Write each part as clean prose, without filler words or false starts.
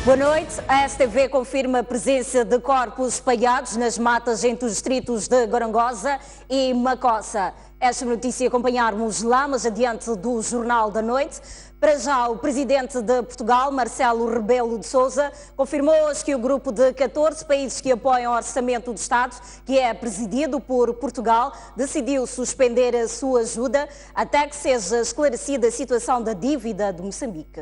Boa noite. A STV confirma a presença de corpos espalhados nas matas entre os distritos de Gorongosa e Macossa. Esta notícia acompanharmos lá, mas adiante do Jornal da Noite. Para já, o presidente de Portugal, Marcelo Rebelo de Sousa, confirmou hoje que o grupo de 14 países que apoiam o Orçamento do Estado, que é presidido por Portugal, decidiu suspender a sua ajuda até que seja esclarecida a situação da dívida de Moçambique.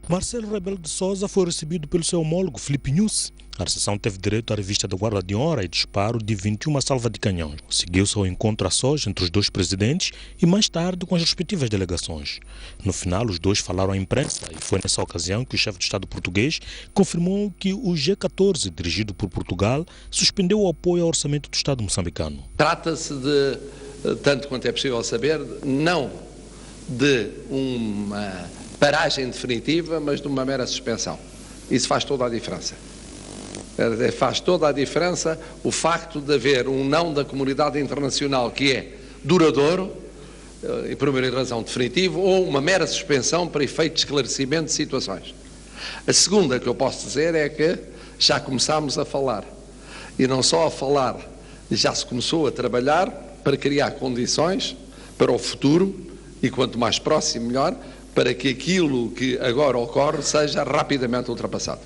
Marcelo Rebelo de Sousa foi recebido pelo seu homólogo Filipe Nyusi. A recepção teve direito à revista da guarda de honra e disparo de 21 salva de canhões. Seguiu-se ao encontro a sós entre os dois presidentes e mais tarde com as respectivas delegações. No final, os dois falaram à imprensa e foi nessa ocasião que o chefe do Estado português confirmou que o G14, dirigido por Portugal, suspendeu o apoio ao orçamento do Estado moçambicano. Trata-se de, tanto quanto é possível saber, não de uma paragem definitiva, mas de uma mera suspensão. Isso faz toda a diferença. Faz toda a diferença o facto de haver um não da comunidade internacional que é duradouro, e por primeira razão definitivo, ou uma mera suspensão para efeito de esclarecimento de situações. A segunda que eu posso dizer é que já começámos a falar. E não só a falar, já se começou a trabalhar para criar condições para o futuro, e quanto mais próximo melhor, para que aquilo que agora ocorre seja rapidamente ultrapassado.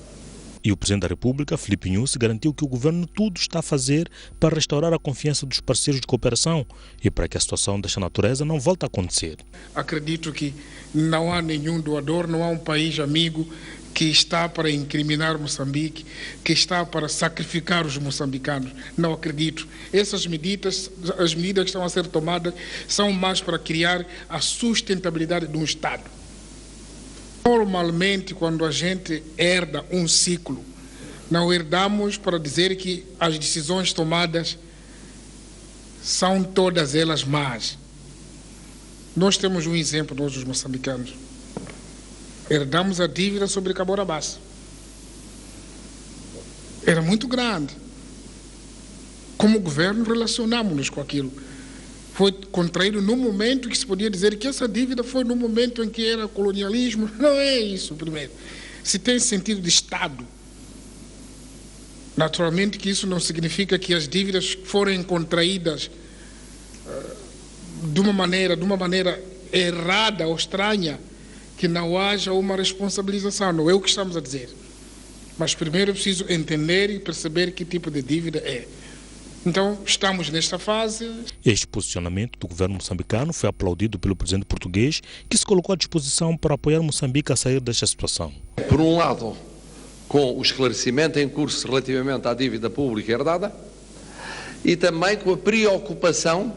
E o Presidente da República, Filipe Nyusi, garantiu que o Governo tudo está a fazer para restaurar a confiança dos parceiros de cooperação e para que a situação desta natureza não volte a acontecer. Acredito que não há nenhum doador, não há um país amigo que está para incriminar Moçambique, que está para sacrificar os moçambicanos. Não acredito. Essas medidas, as medidas que estão a ser tomadas, são mais para criar a sustentabilidade de um Estado. Normalmente, quando a gente herda um ciclo, não herdamos para dizer que as decisões tomadas são todas elas más. Nós temos um exemplo, nós os moçambicanos. Herdamos a dívida sobre Cabora Bassa. Era muito grande. Como governo, relacionámos-nos com aquilo. Foi contraído no momento que se podia dizer que essa dívida foi no momento em que era colonialismo. Não é isso, primeiro. Se tem sentido de Estado, naturalmente que isso não significa que as dívidas forem contraídas de uma maneira errada ou estranha, que não haja uma responsabilização. Não é o que estamos a dizer. Mas primeiro é preciso entender e perceber que tipo de dívida é. Então, estamos nesta fase. Este posicionamento do governo moçambicano foi aplaudido pelo presidente português, que se colocou à disposição para apoiar Moçambique a sair desta situação. Por um lado, com o esclarecimento em curso relativamente à dívida pública herdada, e também com a preocupação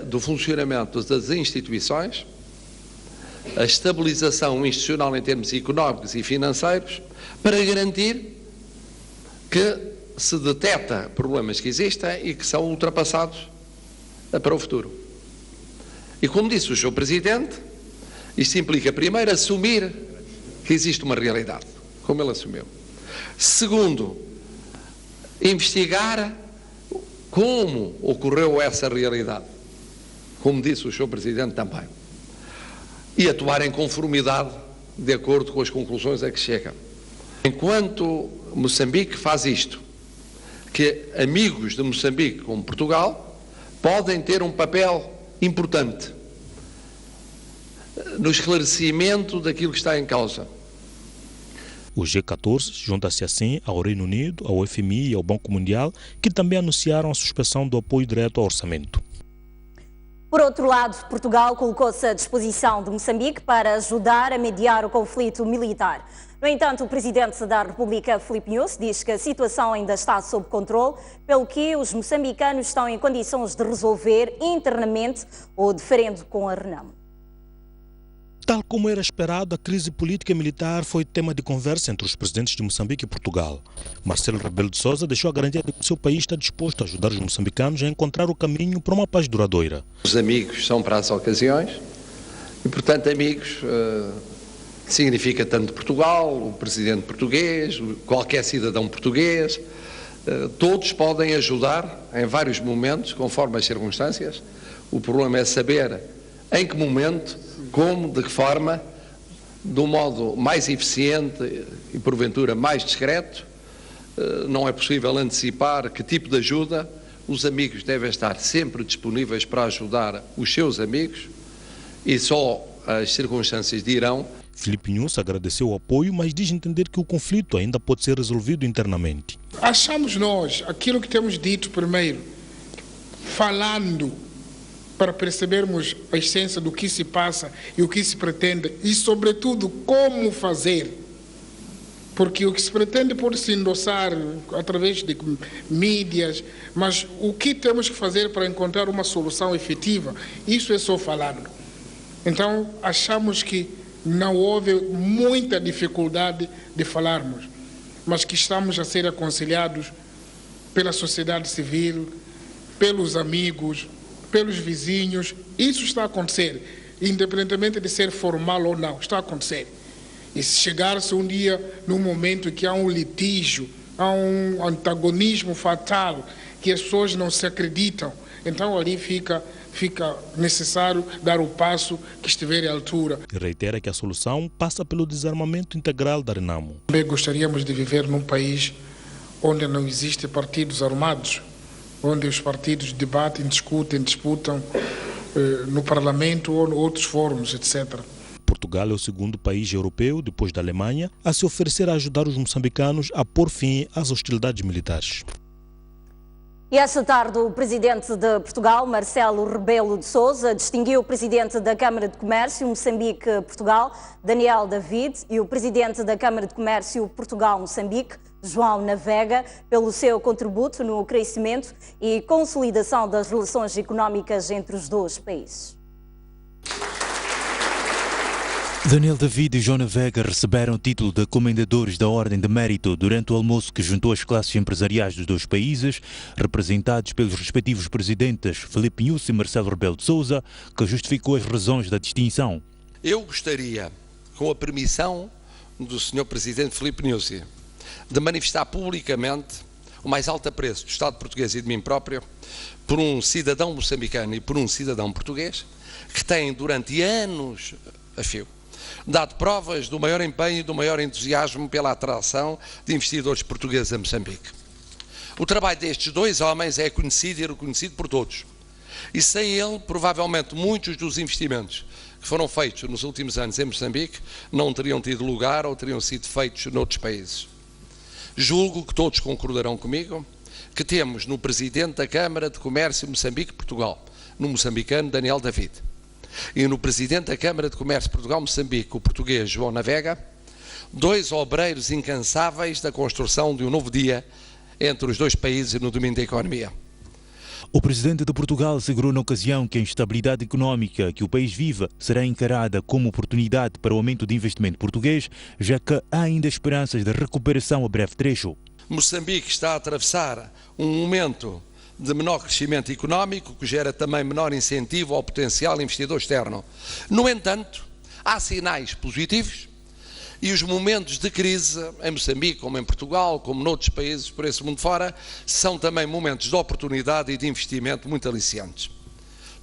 do funcionamento das instituições, a estabilização institucional em termos económicos e financeiros, para garantir que se detecta problemas que existem e que são ultrapassados para o futuro. E como disse o Sr. Presidente, isto implica, primeiro, assumir que existe uma realidade, como ele assumiu. Segundo, investigar como ocorreu essa realidade, como disse o Sr. Presidente também. E atuar em conformidade, de acordo com as conclusões a que chega. Enquanto Moçambique faz isto, que amigos de Moçambique, como Portugal, podem ter um papel importante no esclarecimento daquilo que está em causa. O G14 junta-se assim ao Reino Unido, ao FMI e ao Banco Mundial, que também anunciaram a suspensão do apoio direto ao orçamento. Por outro lado, Portugal colocou-se à disposição de Moçambique para ajudar a mediar o conflito militar. No entanto, o presidente da República, Filipe Nyusi, diz que a situação ainda está sob controle, pelo que os moçambicanos estão em condições de resolver internamente o diferendo com a Renamo. Tal como era esperado, a crise política e militar foi tema de conversa entre os presidentes de Moçambique e Portugal. Marcelo Rebelo de Sousa deixou a garantia de que o seu país está disposto a ajudar os moçambicanos a encontrar o caminho para uma paz duradoura. Os amigos são para as ocasiões e, portanto, amigos significa tanto Portugal, o presidente português, qualquer cidadão português. Todos podem ajudar em vários momentos, conforme as circunstâncias. O problema é saber em que momento, como, de que forma, de um modo mais eficiente e, porventura, mais discreto. Não é possível antecipar que tipo de ajuda. Os amigos devem estar sempre disponíveis para ajudar os seus amigos e só as circunstâncias dirão. Filipe Nunes agradeceu o apoio, mas diz entender que o conflito ainda pode ser resolvido internamente. Achamos nós, aquilo que temos dito primeiro, falando para percebermos a essência do que se passa e o que se pretende e, sobretudo, como fazer. Porque o que se pretende pode se endossar através de mídias, mas o que temos que fazer para encontrar uma solução efetiva, isso é só falando. Então, achamos que não houve muita dificuldade de falarmos, mas que estamos a ser aconselhados pela sociedade civil, pelos amigos, pelos vizinhos. Isso está a acontecer, independentemente de ser formal ou não, está a acontecer. E se chegar-se um dia, num momento em que há um litígio, há um antagonismo fatal, que as pessoas não se acreditam, então ali fica necessário dar o passo que estiver à altura. E reitera que a solução passa pelo desarmamento integral da Renamo. Também gostaríamos de viver num país onde não existem partidos armados, onde os partidos debatem, discutem, disputam no Parlamento ou em outros fóruns, etc. Portugal é o segundo país europeu, depois da Alemanha, a se oferecer a ajudar os moçambicanos a pôr fim às hostilidades militares. E esta tarde o presidente de Portugal, Marcelo Rebelo de Sousa, distinguiu o presidente da Câmara de Comércio Moçambique-Portugal, Daniel David, e o presidente da Câmara de Comércio Portugal-Moçambique, João Navega, pelo seu contributo no crescimento e consolidação das relações económicas entre os dois países. Daniel David e João Navega receberam o título de Comendadores da Ordem de Mérito durante o almoço que juntou as classes empresariais dos dois países, representados pelos respectivos presidentes Filipe Nunes e Marcelo Rebelo de Sousa, que justificou as razões da distinção. Eu gostaria, com a permissão do Sr. Presidente Filipe Nunes, de manifestar publicamente o mais alto apreço do Estado português e de mim próprio por um cidadão moçambicano e por um cidadão português que têm durante anos a fio dado provas do maior empenho e do maior entusiasmo pela atração de investidores portugueses a Moçambique. O trabalho destes dois homens é conhecido e reconhecido por todos. E sem ele, provavelmente, muitos dos investimentos que foram feitos nos últimos anos em Moçambique não teriam tido lugar ou teriam sido feitos noutros países. Julgo que todos concordarão comigo que temos no Presidente da Câmara de Comércio Moçambique-Portugal, no moçambicano Daniel David, e no Presidente da Câmara de Comércio Portugal-Moçambique, o português João Navega, dois obreiros incansáveis da construção de um novo dia entre os dois países no domínio da economia. O presidente de Portugal assegurou na ocasião que a instabilidade económica que o país vive será encarada como oportunidade para o aumento de investimento português, já que há ainda esperanças de recuperação a breve trecho. Moçambique está a atravessar um momento de menor crescimento económico, que gera também menor incentivo ao potencial investidor externo. No entanto, há sinais positivos e os momentos de crise em Moçambique, como em Portugal, como noutros países por esse mundo fora, são também momentos de oportunidade e de investimento muito aliciantes.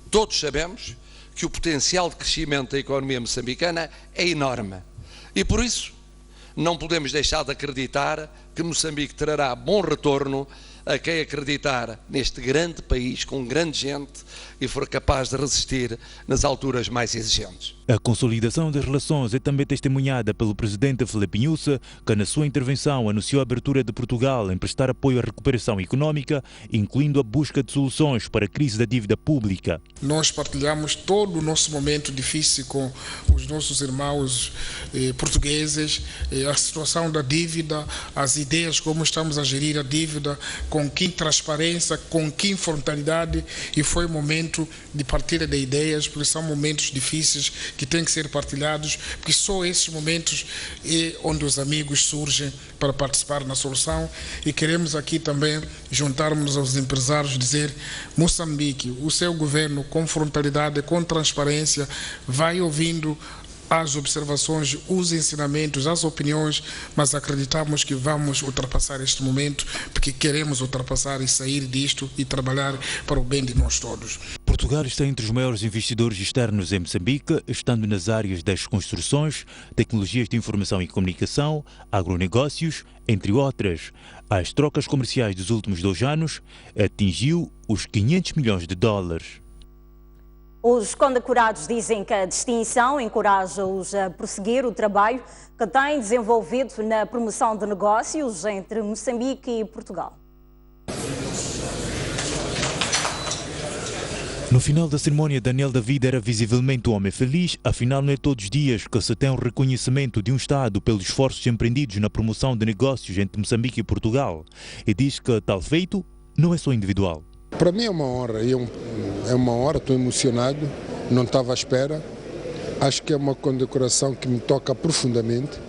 Todos sabemos que o potencial de crescimento da economia moçambicana é enorme e por isso não podemos deixar de acreditar que Moçambique trará bom retorno a quem acreditar neste grande país com grande gente e for capaz de resistir nas alturas mais exigentes. A consolidação das relações é também testemunhada pelo presidente Filipe Nunes, que na sua intervenção anunciou a abertura de Portugal em prestar apoio à recuperação económica, incluindo a busca de soluções para a crise da dívida pública. Nós partilhamos todo o nosso momento difícil com os nossos irmãos portugueses, a situação da dívida, as ideias como estamos a gerir a dívida, com que transparência, com que frontalidade, e foi o momento de partilha de ideias, porque são momentos difíceis que têm que ser partilhados, porque só esses momentos é onde os amigos surgem para participar na solução. E queremos aqui também juntarmos aos empresários e dizer: Moçambique, o seu governo, com frontalidade, com transparência, vai ouvindo as observações, os ensinamentos, as opiniões, mas acreditamos que vamos ultrapassar este momento, porque queremos ultrapassar e sair disto e trabalhar para o bem de nós todos. Portugal está entre os maiores investidores externos em Moçambique, estando nas áreas das construções, tecnologias de informação e comunicação, agronegócios, entre outras. As trocas comerciais dos últimos 2 anos atingiu os 500 milhões de dólares. Os condecorados dizem que a distinção encoraja-os a prosseguir o trabalho que têm desenvolvido na promoção de negócios entre Moçambique e Portugal. No final da cerimónia, Daniel David era visivelmente um homem feliz, afinal não é todos os dias que se tem um reconhecimento de um Estado pelos esforços empreendidos na promoção de negócios entre Moçambique e Portugal. E diz que tal feito não é só individual. Para mim é uma honra, estou emocionado, não estava à espera. Acho que é uma condecoração que me toca profundamente,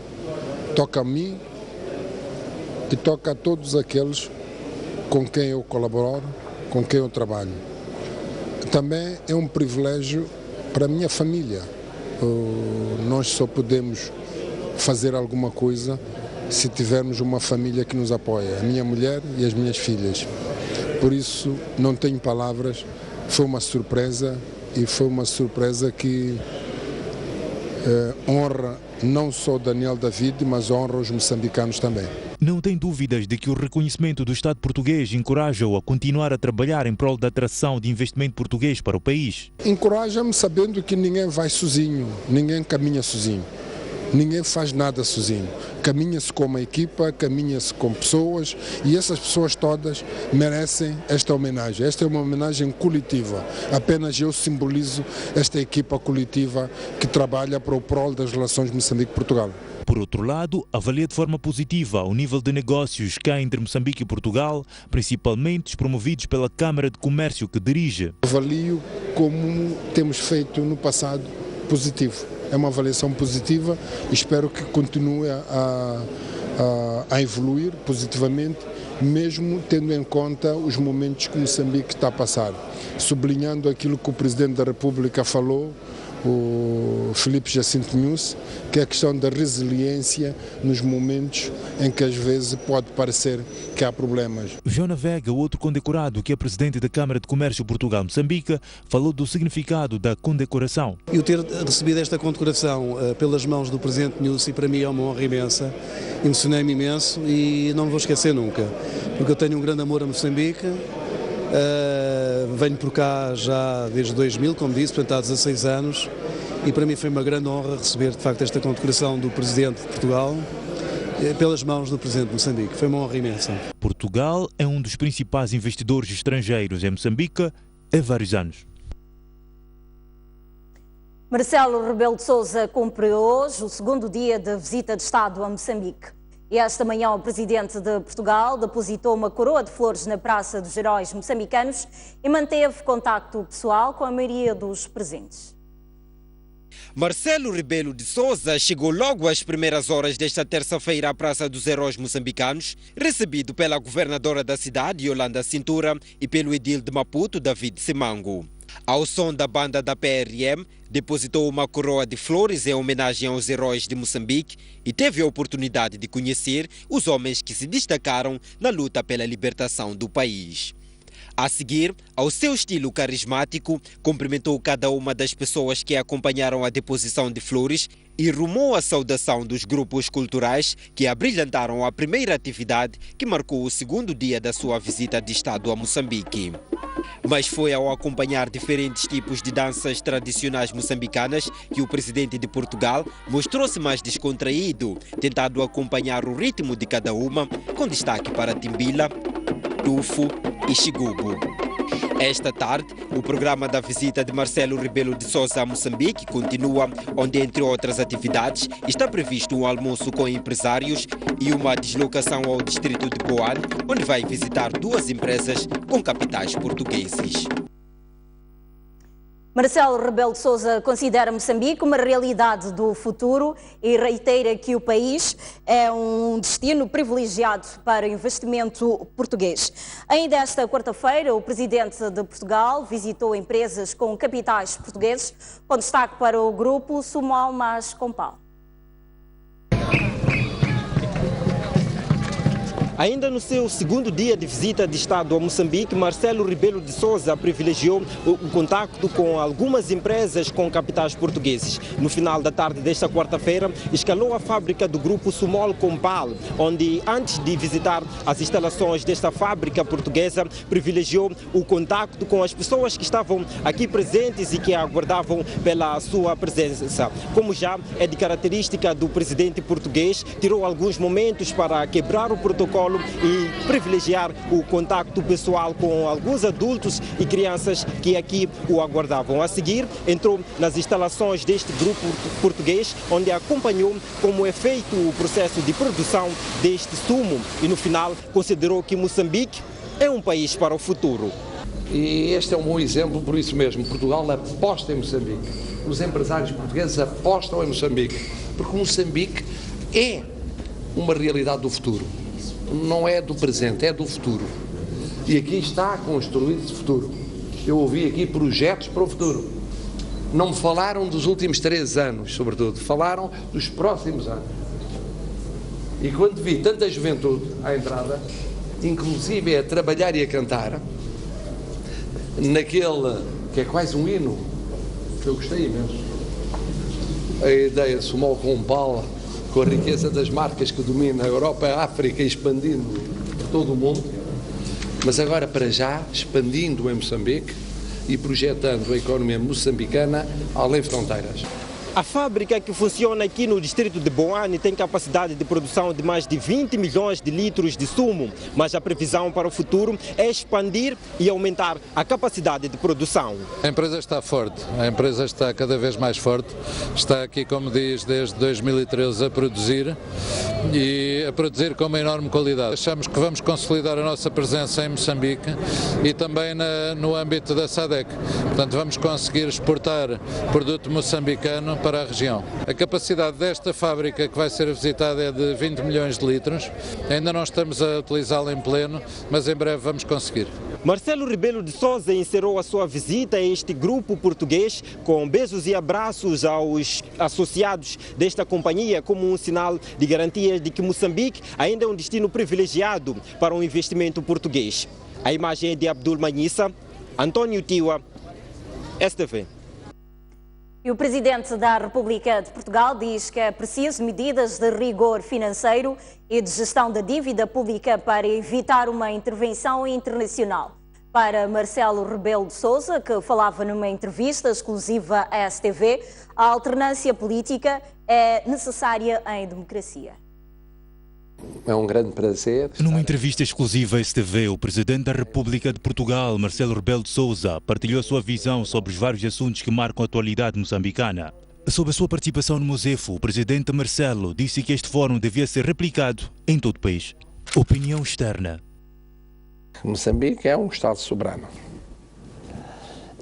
toca a mim e toca a todos aqueles com quem eu colaboro, com quem eu trabalho. Também é um privilégio para a minha família. Nós só podemos fazer alguma coisa se tivermos uma família que nos apoia, a minha mulher e as minhas filhas. Por isso, não tenho palavras, foi uma surpresa e foi uma surpresa que honra não só Daniel David, mas honra os moçambicanos também. Não tem dúvidas de que o reconhecimento do Estado português encoraja-o a continuar a trabalhar em prol da atração de investimento português para o país. Encoraja-me sabendo que ninguém vai sozinho, ninguém caminha sozinho. Ninguém faz nada sozinho. Caminha-se com uma equipa, caminha-se com pessoas e essas pessoas todas merecem esta homenagem. Esta é uma homenagem coletiva. Apenas eu simbolizo esta equipa coletiva que trabalha para o prol das relações Moçambique-Portugal. Por outro lado, avalia de forma positiva o nível de negócios cá entre Moçambique e Portugal, principalmente os promovidos pela Câmara de Comércio que dirige. Avalio como temos feito no passado positivo. É uma avaliação positiva e espero que continue a evoluir positivamente, mesmo tendo em conta os momentos que Moçambique está a passar. Sublinhando aquilo que o Presidente da República falou, o Filipe Jacinto Nunes, que é a questão da resiliência nos momentos em que às vezes pode parecer que há problemas. João Vega, outro condecorado que é presidente da Câmara de Comércio Portugal-Moçambique, falou do significado da condecoração. Eu ter recebido esta condecoração pelas mãos do Presidente Nunes, para mim é uma honra imensa, emocionei-me imenso e não me vou esquecer nunca, porque eu tenho um grande amor a Moçambique. Venho por cá já desde 2000, como disse, portanto há 16 anos, e para mim foi uma grande honra receber de facto esta condecoração do Presidente de Portugal pelas mãos do Presidente de Moçambique. Foi uma honra imensa. Portugal é um dos principais investidores estrangeiros em Moçambique há vários anos. Marcelo Rebelo de Sousa cumpre hoje o segundo dia de visita de Estado a Moçambique. E esta manhã o Presidente de Portugal depositou uma coroa de flores na Praça dos Heróis Moçambicanos e manteve contacto pessoal com a maioria dos presentes. Marcelo Rebelo de Sousa chegou logo às primeiras horas desta terça-feira à Praça dos Heróis Moçambicanos, recebido pela governadora da cidade, Yolanda Cintura, e pelo edil de Maputo, David Simango. Ao som da banda da PRM, depositou uma coroa de flores em homenagem aos heróis de Moçambique e teve a oportunidade de conhecer os homens que se destacaram na luta pela libertação do país. A seguir, ao seu estilo carismático, cumprimentou cada uma das pessoas que acompanharam a deposição de flores e rumou a saudação dos grupos culturais que abrilhantaram a primeira atividade que marcou o segundo dia da sua visita de Estado a Moçambique. Mas foi ao acompanhar diferentes tipos de danças tradicionais moçambicanas que o presidente de Portugal mostrou-se mais descontraído, tentando acompanhar o ritmo de cada uma, com destaque para Timbila, Tufo e Xigubo. Esta tarde, o programa da visita de Marcelo Rebelo de Sousa a Moçambique continua, onde, entre outras atividades, está previsto um almoço com empresários e uma deslocação ao distrito de Boane, onde vai visitar 2 empresas com capitais portugueses. Marcelo Rebelo de Sousa considera Moçambique uma realidade do futuro e reitera que o país é um destino privilegiado para investimento português. Ainda esta quarta-feira, o presidente de Portugal visitou empresas com capitais portugueses, com destaque para o grupo Sumal Mas Compal. Ainda no seu segundo dia de visita de Estado a Moçambique, Marcelo Rebelo de Sousa privilegiou o contacto com algumas empresas com capitais portugueses. No final da tarde desta quarta-feira, escalou a fábrica do grupo Sumol Compal, onde, antes de visitar as instalações desta fábrica portuguesa, privilegiou o contacto com as pessoas que estavam aqui presentes e que aguardavam pela sua presença. Como já é de característica do presidente português, tirou alguns momentos para quebrar o protocolo e privilegiar o contacto pessoal com alguns adultos e crianças que aqui o aguardavam. A seguir, entrou nas instalações deste grupo português, onde acompanhou como é feito o processo de produção deste sumo e, no final, considerou que Moçambique é um país para o futuro. E este é um bom exemplo, por isso mesmo, Portugal aposta em Moçambique. Os empresários portugueses apostam em Moçambique, porque Moçambique é uma realidade do futuro. Não é do presente, é do futuro. E aqui está a construir-se futuro. Eu ouvi aqui projetos para o futuro. Não me falaram dos últimos 3 anos, sobretudo. Falaram dos próximos anos. E quando vi tanta juventude à entrada, inclusive a trabalhar e a cantar, naquele que é quase um hino, que eu gostei imenso, a ideia de Sumol Compal, com a riqueza das marcas que domina a Europa, a África, expandindo por todo o mundo, mas agora para já expandindo em Moçambique e projetando a economia moçambicana além fronteiras. A fábrica, que funciona aqui no distrito de Boane, tem capacidade de produção de mais de 20 milhões de litros de sumo, mas a previsão para o futuro é expandir e aumentar a capacidade de produção. A empresa está forte, a empresa está cada vez mais forte, está aqui, como diz, desde 2013 a produzir e a produzir com uma enorme qualidade. Achamos que vamos consolidar a nossa presença em Moçambique e também no âmbito da SADC. Portanto, vamos conseguir exportar produto moçambicano para a região. A capacidade desta fábrica que vai ser visitada é de 20 milhões de litros. Ainda não estamos a utilizá-la em pleno, mas em breve vamos conseguir. Marcelo Rebelo de Sousa encerrou a sua visita a este grupo português com beijos e abraços aos associados desta companhia, como um sinal de garantia de que Moçambique ainda é um destino privilegiado para um investimento português. A imagem é de Abdul Manhissa, António Tiwa, STV. E o Presidente da República de Portugal diz que é preciso medidas de rigor financeiro e de gestão da dívida pública para evitar uma intervenção internacional. Para Marcelo Rebelo de Sousa, que falava numa entrevista exclusiva à STV, a alternância política é necessária em democracia. É um grande prazer. Numa entrevista exclusiva à STV, o Presidente da República de Portugal, Marcelo Rebelo de Sousa, partilhou a sua visão sobre os vários assuntos que marcam a atualidade moçambicana. Sobre a sua participação no Mosefo, o Presidente Marcelo disse que este fórum devia ser replicado em todo o país. Opinião externa. Moçambique é um Estado soberano.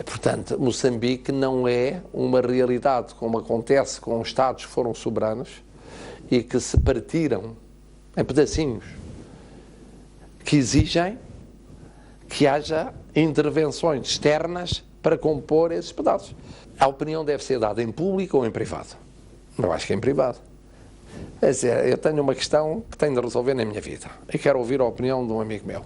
Portanto, Moçambique não é uma realidade como acontece com Estados que foram soberanos e que se partiram em pedacinhos, que exigem que haja intervenções externas para compor esses pedaços. A opinião deve ser dada em público ou em privado? Eu acho que é em privado. É dizer, eu tenho uma questão que tenho de resolver na minha vida e quero ouvir a opinião de um amigo meu.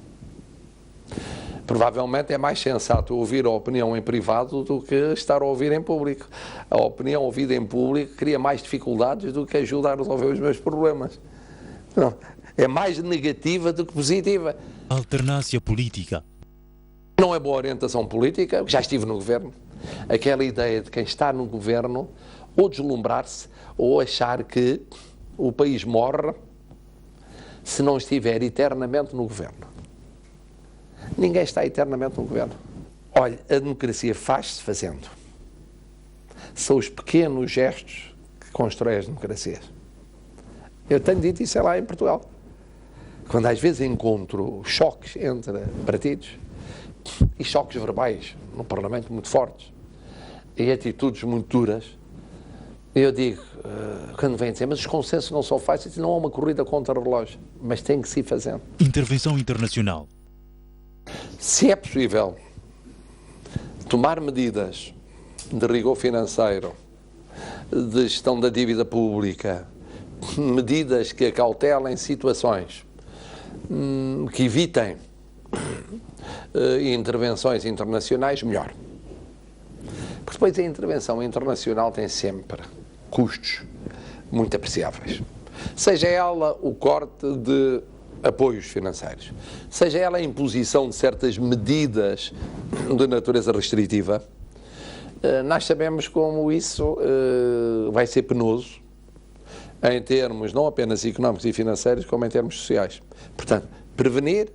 Provavelmente é mais sensato ouvir a opinião em privado do que estar a ouvir em público. A opinião ouvida em público cria mais dificuldades do que ajuda a resolver os meus problemas. Não, é mais negativa do que positiva. Alternância política. Não é boa orientação política, já estive no governo. Aquela ideia de quem está no governo ou deslumbrar-se ou achar que o país morre se não estiver eternamente no governo. Ninguém está eternamente no governo. Olha, a democracia faz-se fazendo. São os pequenos gestos que constroem as democracias. Eu tenho dito isso lá em Portugal. Quando às vezes encontro choques entre partidos e choques verbais no Parlamento muito fortes e atitudes muito duras, eu digo, quando vêm dizer, mas os consensos não são fáceis, não há uma corrida contra o relógio, mas tem que se ir fazendo. Intervenção internacional. Se é possível tomar medidas de rigor financeiro, de gestão da dívida pública, medidas que acautelem situações que evitem intervenções internacionais, melhor. Porque depois a intervenção internacional tem sempre custos muito apreciáveis. Seja ela o corte de apoios financeiros, seja ela a imposição de certas medidas de natureza restritiva, nós sabemos como isso vai ser penoso em termos não apenas económicos e financeiros, como em termos sociais. Portanto, prevenir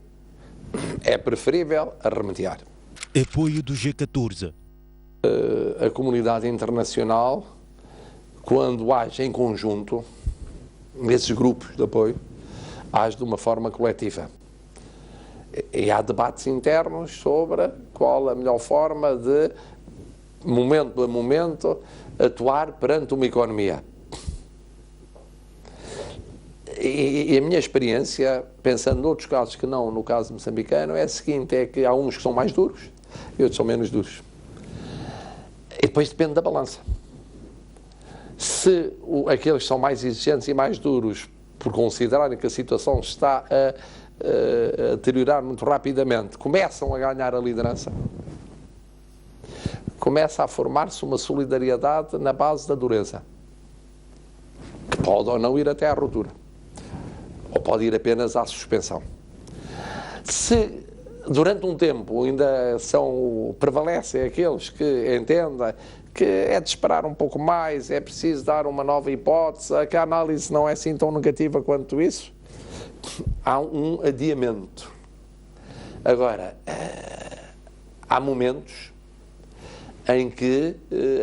é preferível a remediar. Apoio do G14. A comunidade internacional, quando age em conjunto, nesses grupos de apoio, age de uma forma coletiva. E há debates internos sobre qual a melhor forma de, momento a momento, atuar perante uma economia. E a minha experiência, pensando noutros casos que não no caso moçambicano, é a seguinte, é que há uns que são mais duros e outros são menos duros. E depois depende da balança. Se aqueles que são mais exigentes e mais duros, por considerarem que a situação está a deteriorar muito rapidamente, começam a ganhar a liderança, começa a formar-se uma solidariedade na base da dureza, que pode ou não ir até à ruptura, ou pode ir apenas à suspensão. Se durante um tempo ainda prevalecem aqueles que entendem que é de esperar um pouco mais, é preciso dar uma nova hipótese, que a análise não é assim tão negativa quanto isso, há um adiamento. Agora, há momentos em que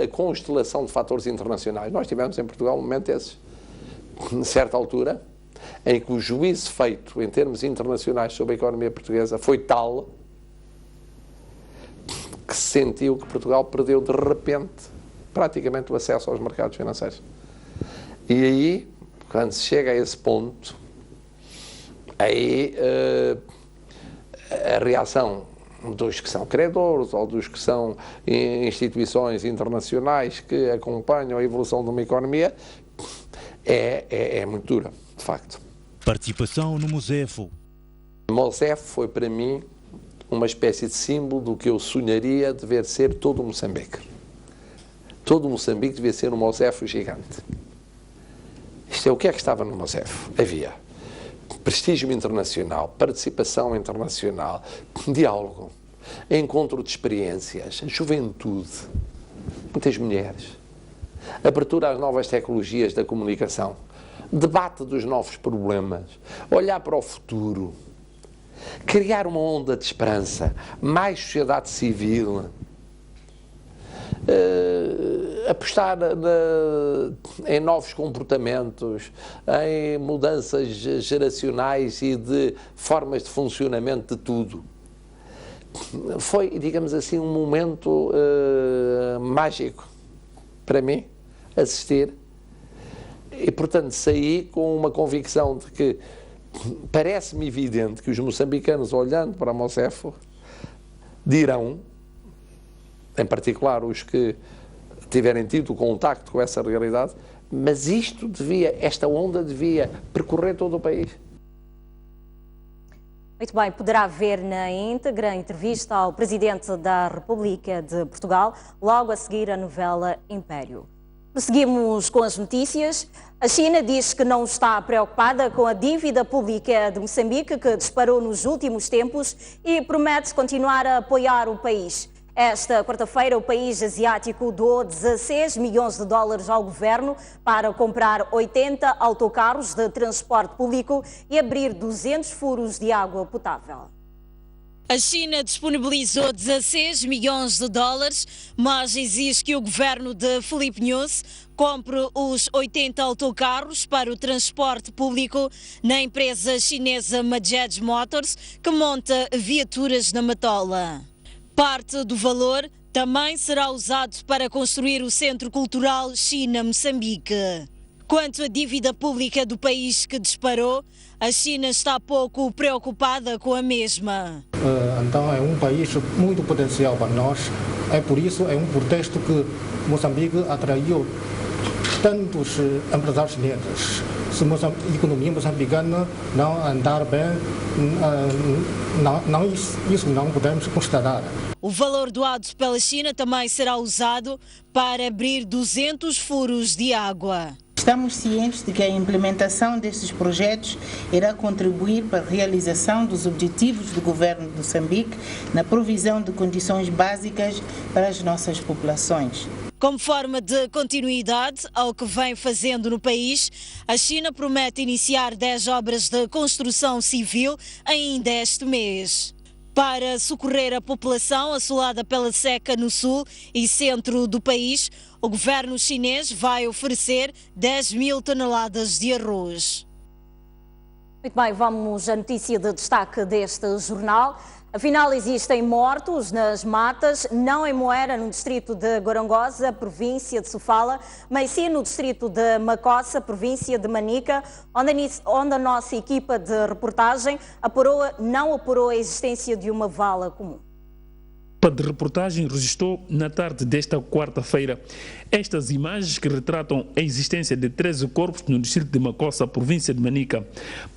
a constelação de fatores internacionais, nós tivemos em Portugal um momento desses, de certa altura, em que o juízo feito em termos internacionais sobre a economia portuguesa foi tal que se sentiu que Portugal perdeu de repente praticamente o acesso aos mercados financeiros. E aí, quando se chega a esse ponto, aí a reação dos que são credores ou dos que são instituições internacionais que acompanham a evolução de uma economia é muito dura, de facto. Participação no Mosefo. O Mosefo foi para mim uma espécie de símbolo do que eu sonharia dever ser todo o Moçambique. Todo o Moçambique devia ser um Mosefo gigante. Isto é, o que é que estava no Mosefo? Havia prestígio internacional, participação internacional, diálogo, encontro de experiências, juventude, muitas mulheres, abertura às novas tecnologias da comunicação, debate dos novos problemas, olhar para o futuro, criar uma onda de esperança, mais sociedade civil, apostar em novos comportamentos, em mudanças geracionais e de formas de funcionamento de tudo. Foi, digamos assim, um momento mágico para mim, assistir. E, portanto, saí com uma convicção de que parece-me evidente que os moçambicanos, olhando para Mosefo, dirão, em particular os que tiverem tido contacto com essa realidade, mas esta onda devia percorrer todo o país. Muito bem, poderá ver na íntegra a entrevista ao Presidente da República de Portugal, logo a seguir a novela Império. Prosseguimos com as notícias. A China diz que não está preocupada com a dívida pública de Moçambique, que disparou nos últimos tempos, e promete continuar a apoiar o país. Esta quarta-feira, o país asiático doou 16 milhões de dólares ao governo para comprar 80 autocarros de transporte público e abrir 200 furos de água potável. A China disponibilizou 16 milhões de dólares, mas exige que o governo de Filipe Nyusi compre os 80 autocarros para o transporte público na empresa chinesa Majeed Motors, que monta viaturas na Matola. Parte do valor também será usado para construir o Centro Cultural China-Moçambique. Quanto à dívida pública do país que disparou, a China está pouco preocupada com a mesma. Então é um país muito potencial para nós. É por isso, é um pretexto que Moçambique atraiu tantos empresários chineses. Se a economia moçambicana não andar bem, isso não podemos constatar. O valor doado pela China também será usado para abrir 200 furos de água. Estamos cientes de que a implementação destes projetos irá contribuir para a realização dos objetivos do governo de Moçambique na provisão de condições básicas para as nossas populações. Como forma de continuidade ao que vem fazendo no país, a China promete iniciar 10 obras de construção civil ainda este mês. Para socorrer a população assolada pela seca no sul e centro do país, o governo chinês vai oferecer 10.000 toneladas de arroz. Muito bem, vamos à notícia de destaque deste jornal. Afinal, existem mortos nas matas, não em Moera, no distrito de Gorongosa, província de Sofala, mas sim no distrito de Macossa, província de Manica, onde a nossa equipa de reportagem não apurou a existência de uma vala comum. A de reportagem registrou na tarde desta quarta-feira estas imagens que retratam a existência de 13 corpos no distrito de Macossa, província de Manica.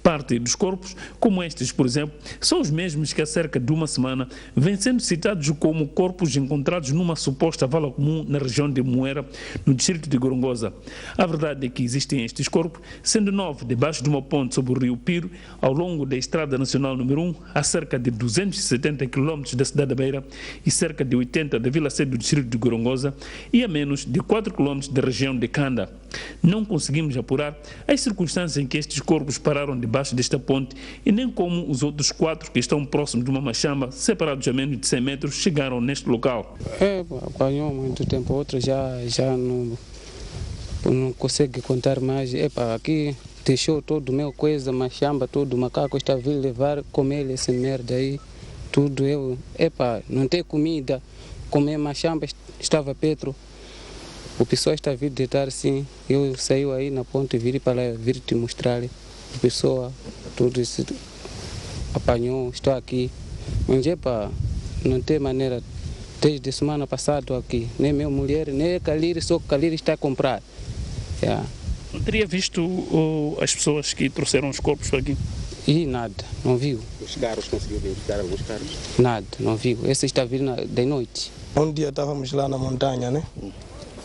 Parte dos corpos, como estes, por exemplo, são os mesmos que há cerca de uma semana vêm sendo citados como corpos encontrados numa suposta vala comum na região de Moera, no distrito de Gorongosa. A verdade é que existem estes corpos, sendo 9 debaixo de uma ponte sobre o rio Piro, ao longo da Estrada Nacional número 1, a cerca de 270 km da cidade da Beira, e cerca de 80 da Vila Sede do distrito de Gorongosa e a menos de 4 km da região de Canda. Não conseguimos apurar as circunstâncias em que estes corpos pararam debaixo desta ponte e nem como os outros 4 que estão próximos de uma machamba, separados a menos de 100 metros, chegaram neste local. Apanhou muito tempo, outros já não consegue contar mais. Aqui deixou todo o meu coisa, machamba, todo o macaco está a vir levar, comer essa merda aí. Tudo não tem comida, comer machamba, estava Petro. O pessoal está a vir deitar assim, eu saí aí na ponte e vir para lá, vir te mostrar. A pessoa, tudo isso apanhou, estou aqui. Mas não tem maneira, desde semana passada aqui, nem minha mulher, nem Caliri, só Caliri está a comprar. Não teria visto as pessoas que trouxeram os corpos para aqui? E nada, não viu. Os carros, conseguiu verificar alguns carros? Nada, não viu. Esse está vindo de noite. Um dia estávamos lá na montanha, né?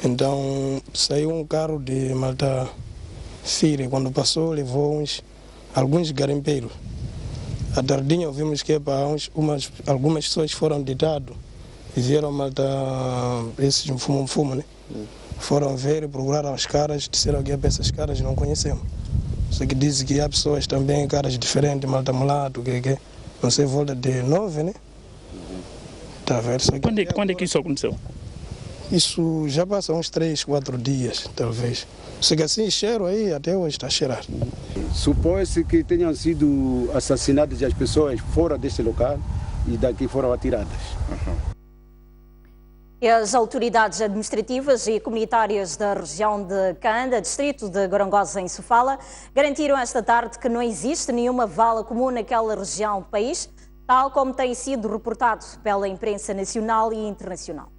Então saiu um carro de Malta Fire. Quando passou, levou alguns garimpeiros. À tardinha ouvimos que algumas pessoas foram deitadas e vieram Malta, esses fumo, né? Foram ver e procuraram os caras, disseram que essas caras não conhecemos. Só que dizem que há pessoas também, caras diferentes, malta mulato, não sei, volta de 9, né? Tá vendo? Quando é que isso aconteceu? Isso já passa uns 3, 4 dias, talvez. Só que assim, cheiro aí, até hoje está a cheirar. Supõe-se que tenham sido assassinadas as pessoas fora deste local e daqui foram atiradas. As autoridades administrativas e comunitárias da região de Canda, distrito de Gorongosa, em Sofala, garantiram esta tarde que não existe nenhuma vala comum naquela região do país, tal como tem sido reportado pela imprensa nacional e internacional.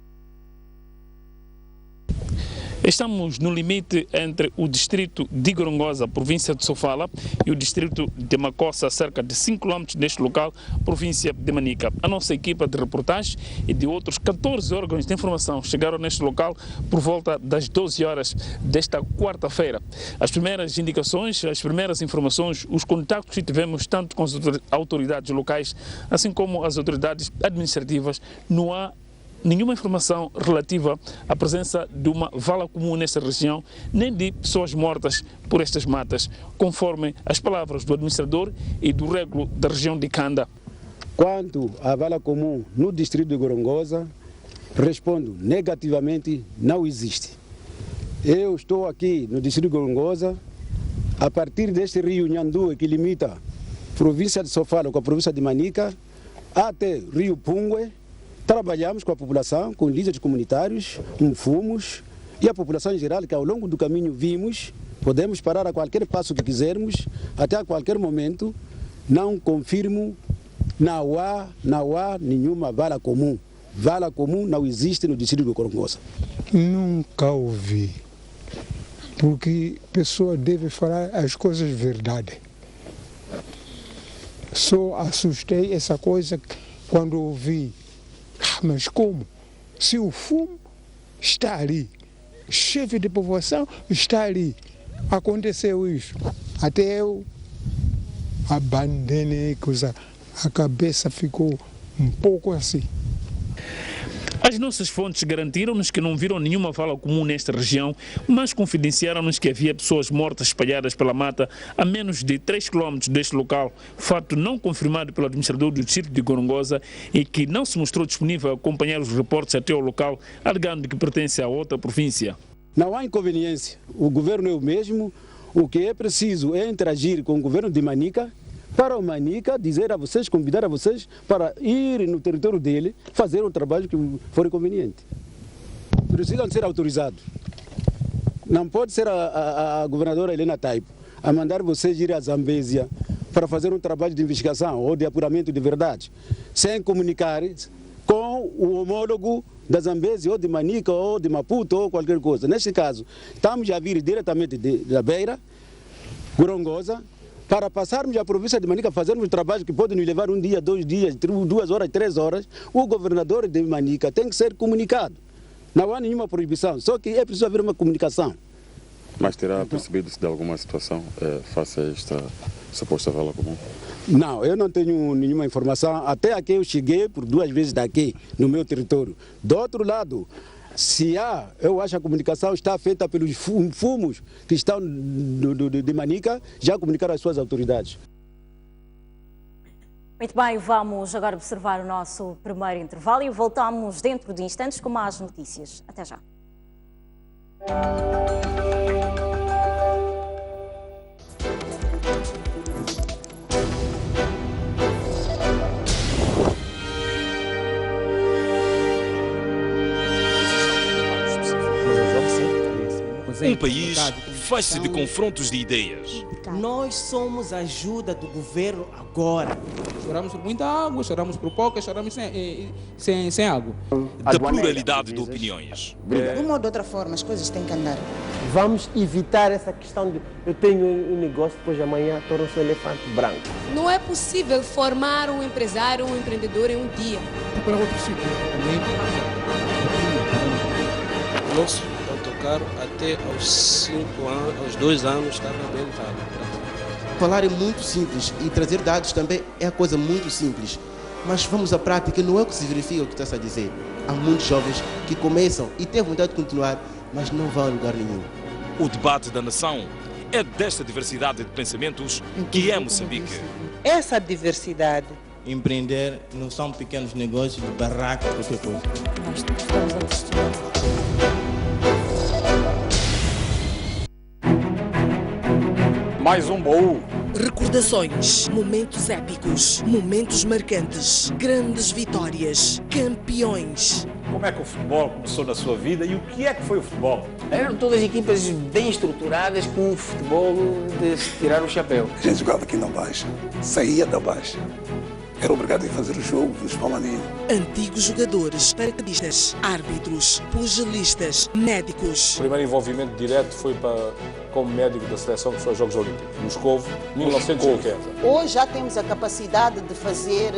Estamos no limite entre o distrito de Gorongosa, província de Sofala, e o distrito de Macossa, a cerca de 5 km deste local, província de Manica. A nossa equipa de reportagem e de outros 14 órgãos de informação chegaram neste local por volta das 12 horas desta quarta-feira. As primeiras indicações, as primeiras informações, os contactos que tivemos tanto com as autoridades locais, assim como as autoridades administrativas, não há nenhuma informação relativa à presença de uma vala comum nesta região, nem de pessoas mortas por estas matas, conforme as palavras do administrador e do régulo da região de Canda. Quanto à vala comum no distrito de Gorongosa, respondo negativamente, não existe. Eu estou aqui no distrito de Gorongosa, a partir deste rio Nhandue, que limita a província de Sofala com a província de Manica, até rio Pungue. Trabalhamos com a população, com líderes comunitários, fomos, e a população em geral, que ao longo do caminho vimos, podemos parar a qualquer passo que quisermos, até a qualquer momento, não confirmo, não há nenhuma vala comum. Vala comum não existe no distrito de Gorongosa. Nunca ouvi. porque a pessoa deve falar as coisas verdade. Só assustei essa coisa quando ouvi, mas como? Se o fumo está ali, o chefe de povoação está ali, aconteceu isso. Até eu abandonei coisa, a cabeça ficou um pouco assim. As nossas fontes garantiram-nos que não viram nenhuma vala comum nesta região, mas confidenciaram-nos que havia pessoas mortas espalhadas pela mata a menos de 3 km deste local, fato não confirmado pelo administrador do distrito de Gorongosa e que não se mostrou disponível a acompanhar os reportes até ao local, alegando que pertence a outra província. Não há inconveniência, o governo é o mesmo, o que é preciso é interagir com o governo de Manica, para o Manica dizer a vocês, convidar a vocês para ir no território dele, fazer o trabalho que for conveniente. Precisam ser autorizados. Não pode ser a governadora Helena Taipo a mandar vocês ir à Zambésia para fazer um trabalho de investigação ou de apuramento de verdade, sem comunicar com o homólogo da Zambésia ou de Manica ou de Maputo ou qualquer coisa. Neste caso, estamos a vir diretamente da Beira, Gorongosa, para passarmos à província de Manica, fazermos um trabalho que pode nos levar um dia, 2 dias, 2 horas, 3 horas, o governador de Manica tem que ser comunicado. Não há nenhuma proibição, só que é preciso haver uma comunicação. Mas terá percebido-se de alguma situação face a esta suposta vala comum? Não, eu não tenho nenhuma informação, até aqui eu cheguei por 2 vezes daqui, no meu território. Do outro lado, se há, eu acho que a comunicação está feita pelos fumos que estão de Manica, já comunicaram às suas autoridades. Muito bem, vamos agora observar o nosso primeiro intervalo e voltamos dentro de instantes com mais notícias. Até já. Um país faz-se de confrontos de ideias. Nós somos a ajuda do governo agora. Choramos por muita água, choramos por pouca, choramos sem água. Da pluralidade de opiniões. De uma ou de outra forma, as coisas têm que andar. Vamos evitar essa questão de eu tenho um negócio, depois de amanhã torna-se um elefante branco. Não é possível formar um empresário, um empreendedor em um dia. Para outro sítio. Nosso autocarro até aos 5 anos, aos 2 anos estava bem pago. Falar é muito simples e trazer dados também é a coisa muito simples. Mas vamos à prática, não é o que se verifica o que está-se a dizer. Há muitos jovens que começam e têm vontade de continuar, mas não vão a lugar nenhum. O debate da nação é desta diversidade de pensamentos que é Moçambique. Essa diversidade. Empreender não são pequenos negócios de barraco, qualquer coisa. Mais um baú. Recordações, momentos épicos, momentos marcantes, grandes vitórias, campeões. Como é que o futebol começou na sua vida e o que é que foi o futebol? Eram todas equipas bem estruturadas com um futebol de se tirar o chapéu. A gente jogava aqui na Baixa, saía da Baixa. Era obrigado a fazer o jogo nos Palmaninhos. Antigos jogadores, paraquedistas, árbitros, pugilistas, médicos. O primeiro envolvimento direto foi como médico da seleção que foi aos Jogos Olímpicos, Moscovo, 1980. Hoje já temos a capacidade de fazer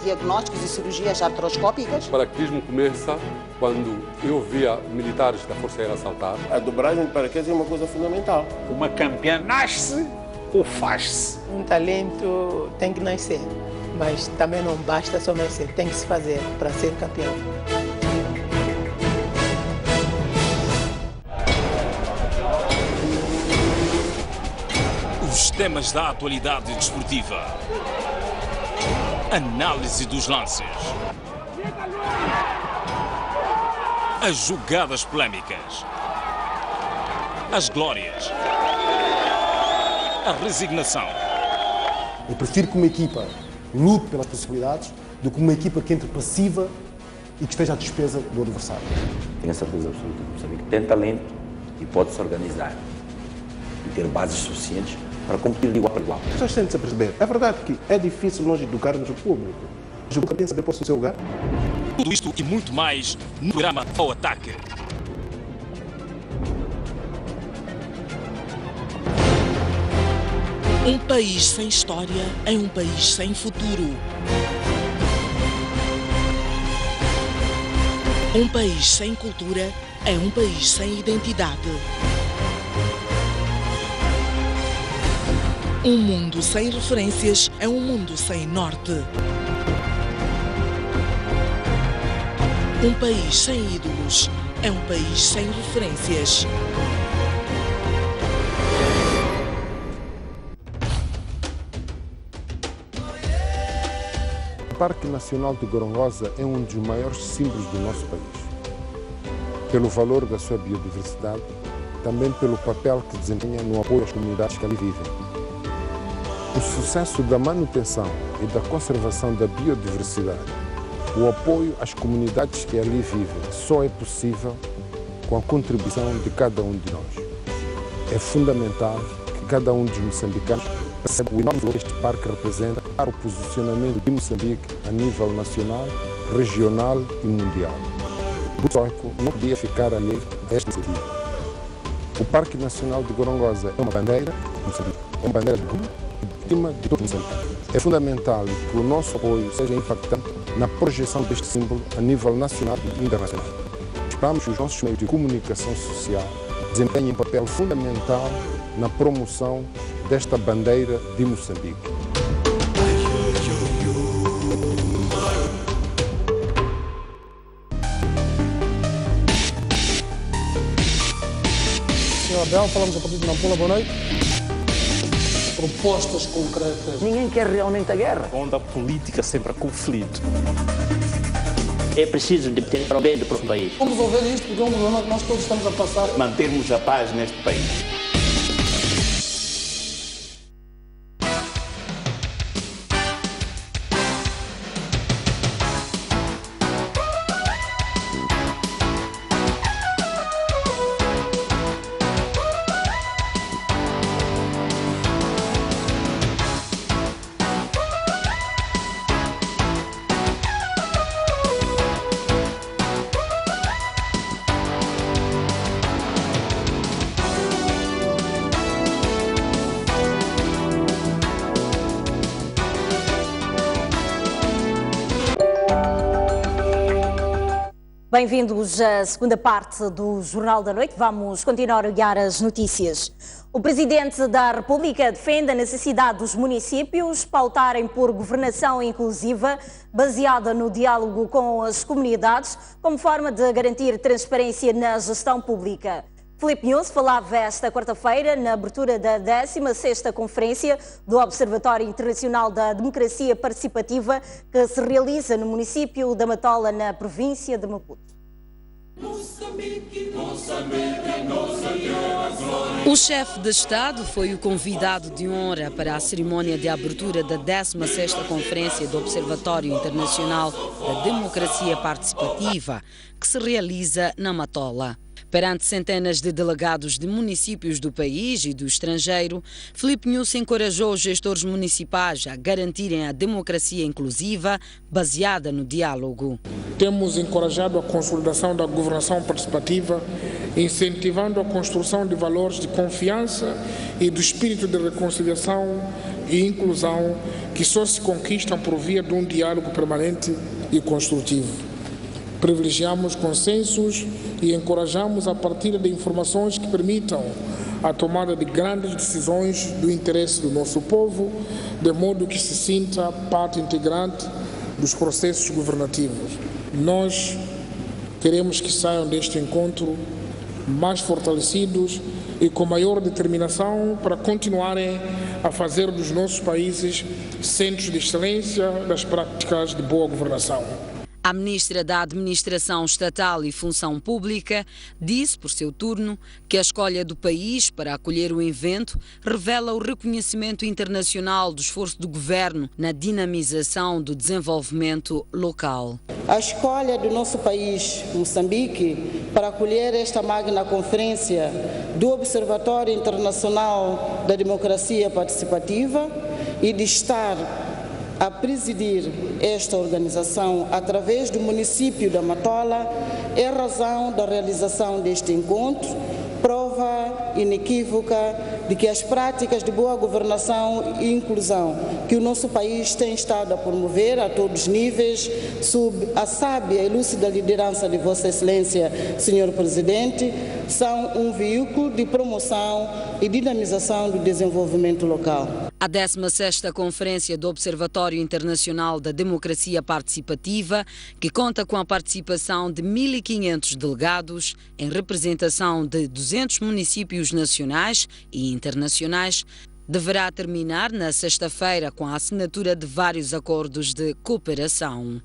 diagnósticos e cirurgias artroscópicas. O paraquedismo começa quando eu via militares da Força Aérea saltar. A dobragem de paraquedas é uma coisa fundamental. Uma campeã nasce ou faz-se? Um talento tem que nascer. Mas também não basta só nascer, tem que se fazer para ser campeão. Os temas da atualidade desportiva. Análise dos lances. As jogadas polémicas. As glórias. A resignação. Eu prefiro que uma equipa lute pelas possibilidades do que uma equipa que entre passiva e que esteja à despesa do adversário. Tenho a certeza absoluta que o Moçambique tem talento e pode se organizar e ter bases suficientes para competir de igual para igual. As pessoas têm de se perceber. É verdade que é difícil nós educarmos o público. O público tem de saber pôr-se no seu lugar. Tudo isto e muito mais no programa Ao Ataque. Um país sem história é um país sem futuro. Um país sem cultura é um país sem identidade. Um mundo sem referências é um mundo sem norte. Um país sem ídolos é um país sem referências. O Parque Nacional de Gorongosa é um dos maiores símbolos do nosso país. Pelo valor da sua biodiversidade, também pelo papel que desempenha no apoio às comunidades que ali vivem. O sucesso da manutenção e da conservação da biodiversidade, o apoio às comunidades que ali vivem, só é possível com a contribuição de cada um de nós. É fundamental que cada um dos moçambicanos perceba o enorme valor que este parque representa para o posicionamento de Moçambique a nível nacional, regional e mundial. O Botswana não podia ficar alheio a esta iniciativa. O Parque Nacional de Gorongosa é uma bandeira de Moçambique, é uma bandeira de orgulho e de estima de todo Moçambique. É fundamental que o nosso apoio seja impactante na projeção deste símbolo a nível nacional e internacional. Esperamos que os nossos meios de comunicação social desempenhem um papel fundamental na promoção desta bandeira de Moçambique. Senhor Abel, falamos a partir de Nampula, boa noite. Propostas concretas. Ninguém quer realmente a guerra. Onde a política sempre há conflito. É preciso ter para o bem do próprio país. Vamos resolver isto porque é um problema que nós todos estamos a passar. Mantermos a paz neste país. Bem-vindos à segunda parte do Jornal da Noite. Vamos continuar a olhar as notícias. O Presidente da República defende a necessidade dos municípios pautarem por governação inclusiva, baseada no diálogo com as comunidades, como forma de garantir transparência na gestão pública. Filipe Nunes falava esta quarta-feira na abertura da 16ª Conferência do Observatório Internacional da Democracia Participativa, que se realiza no município da Matola, na província de Maputo. O chefe de Estado foi o convidado de honra para a cerimónia de abertura da 16ª Conferência do Observatório Internacional da Democracia Participativa, que se realiza na Matola. Perante centenas de delegados de municípios do país e do estrangeiro, Filipe Nunes encorajou os gestores municipais a garantirem a democracia inclusiva baseada no diálogo. Temos encorajado a consolidação da governação participativa, incentivando a construção de valores de confiança e do espírito de reconciliação e inclusão que só se conquistam por via de um diálogo permanente e construtivo. Privilegiamos consensos e encorajamos a partilha de informações que permitam a tomada de grandes decisões do interesse do nosso povo, de modo que se sinta parte integrante dos processos governativos. Nós queremos que saiam deste encontro mais fortalecidos e com maior determinação para continuarem a fazer dos nossos países centros de excelência das práticas de boa governação. A ministra da Administração Estatal e Função Pública disse, por seu turno, que a escolha do país para acolher o evento revela o reconhecimento internacional do esforço do governo na dinamização do desenvolvimento local. A escolha do nosso país, Moçambique, para acolher esta magna conferência do Observatório Internacional da Democracia Participativa e de estar a presidir esta organização através do município da Matola é a razão da realização deste encontro, prova inequívoca de que as práticas de boa governação e inclusão que o nosso país tem estado a promover a todos os níveis, sob a sábia e lúcida liderança de Vossa Excelência, Senhor Presidente, são um veículo de promoção e dinamização do desenvolvimento local. A 16ª Conferência do Observatório Internacional da Democracia Participativa, que conta com a participação de 1.500 delegados, em representação de 200 municípios nacionais e internacionais, deverá terminar na sexta-feira com a assinatura de vários acordos de cooperação.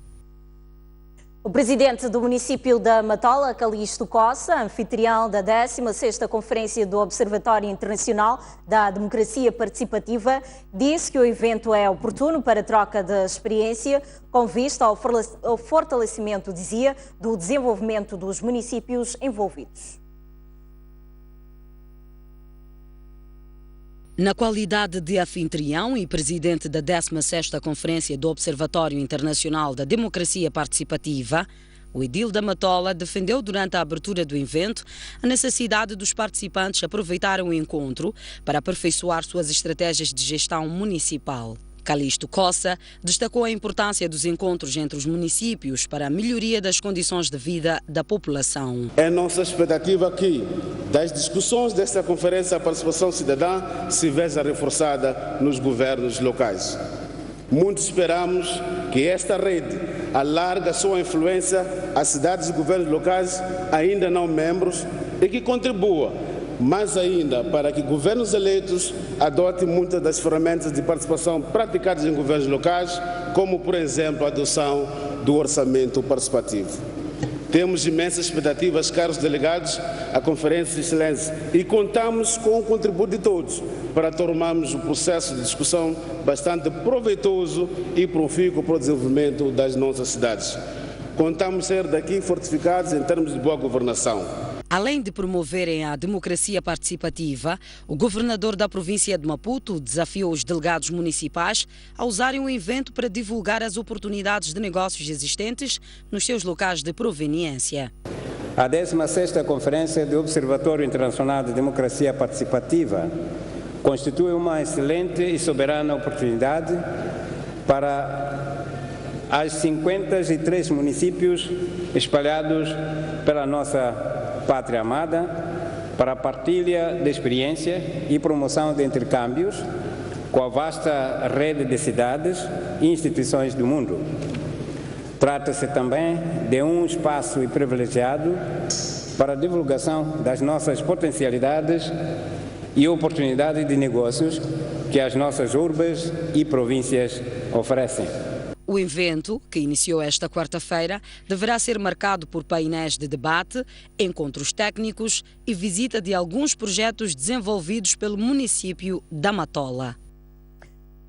O presidente do município da Matola, Calixto Cossa, anfitrião da 16ª Conferência do Observatório Internacional da Democracia Participativa, disse que o evento é oportuno para troca de experiência, com vista ao fortalecimento, dizia, do desenvolvimento dos municípios envolvidos. Na qualidade de anfitrião e presidente da 16ª Conferência do Observatório Internacional da Democracia Participativa, o edil da Matola defendeu durante a abertura do evento a necessidade dos participantes aproveitarem o encontro para aperfeiçoar suas estratégias de gestão municipal. Calixto Cossa destacou a importância dos encontros entre os municípios para a melhoria das condições de vida da população. É nossa expectativa que, das discussões desta conferência, a participação cidadã se veja reforçada nos governos locais. Muito esperamos que esta rede alargue a sua influência às cidades e governos locais ainda não membros e que contribua mais ainda para que governos eleitos adotem muitas das ferramentas de participação praticadas em governos locais, como, por exemplo, a adoção do orçamento participativo. Temos imensas expectativas, caros delegados, à Conferência de Excelência, e contamos com o contributo de todos para tornarmos o processo de discussão bastante proveitoso e profícuo para o desenvolvimento das nossas cidades. Contamos ser daqui fortificados em termos de boa governação. Além de promoverem a democracia participativa, o governador da província de Maputo desafiou os delegados municipais a usarem o evento para divulgar as oportunidades de negócios existentes nos seus locais de proveniência. A 16ª Conferência do Observatório Internacional de Democracia Participativa constitui uma excelente e soberana oportunidade para as 53 municípios espalhados pela nossa Pátria Amada, para a partilha de experiência e promoção de intercâmbios com a vasta rede de cidades e instituições do mundo. Trata-se também de um espaço privilegiado para a divulgação das nossas potencialidades e oportunidades de negócios que as nossas urbes e províncias oferecem. O evento, que iniciou esta quarta-feira, deverá ser marcado por painéis de debate, encontros técnicos e visita de alguns projetos desenvolvidos pelo município da Matola.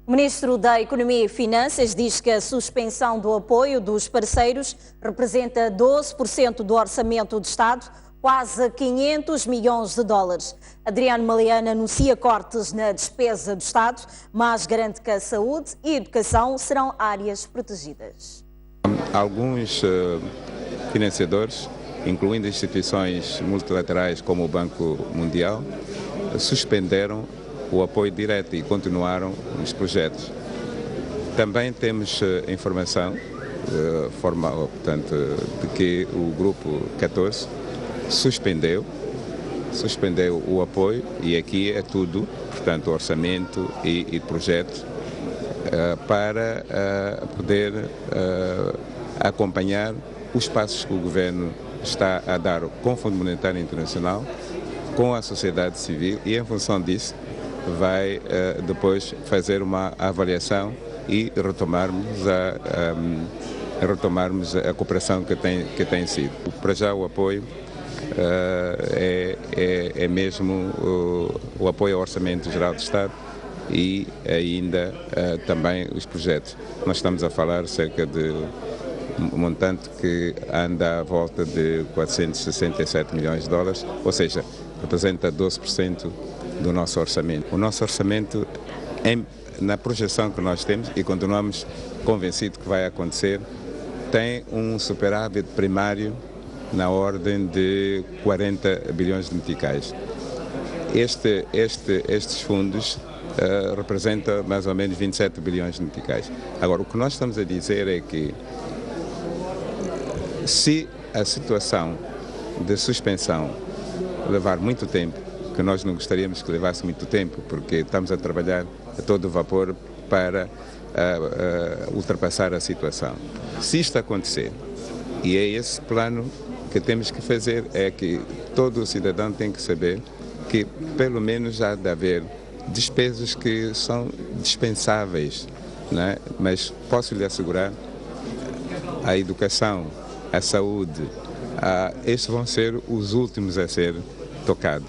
O ministro da Economia e Finanças diz que a suspensão do apoio dos parceiros representa 12% do orçamento do Estado, quase 500 milhões de dólares. Adriano Maliano anuncia cortes na despesa do Estado, mas garante que a saúde e a educação serão áreas protegidas. Alguns financiadores, incluindo instituições multilaterais como o Banco Mundial, suspenderam o apoio direto e continuaram os projetos. Também temos informação formal, portanto, de que o Grupo 14 suspendeu o apoio, e aqui é tudo, portanto, orçamento e projetos para poder acompanhar os passos que o Governo está a dar com o Fundo Monetário Internacional, com a sociedade civil, e em função disso vai depois fazer uma avaliação e retomarmos a cooperação que tem sido. Para já o apoio é mesmo o apoio ao Orçamento Geral do Estado e ainda também os projetos. Nós estamos a falar cerca de um montante que anda à volta de 467 milhões de dólares, ou seja, representa 12% do nosso orçamento. O nosso orçamento, na projeção que nós temos, e continuamos convencidos que vai acontecer, tem um superávit primário na ordem de 40 bilhões de meticais. estes fundos representam mais ou menos 27 bilhões de meticais. Agora, o que nós estamos a dizer é que se a situação de suspensão levar muito tempo, que nós não gostaríamos que levasse muito tempo, porque estamos a trabalhar a todo vapor para ultrapassar a situação. Se isto acontecer, e é esse plano que temos que fazer, é que todo cidadão tem que saber que pelo menos há de haver despesas que são dispensáveis, né? Mas posso lhe assegurar, a educação, a saúde, estes vão ser os últimos a ser tocados.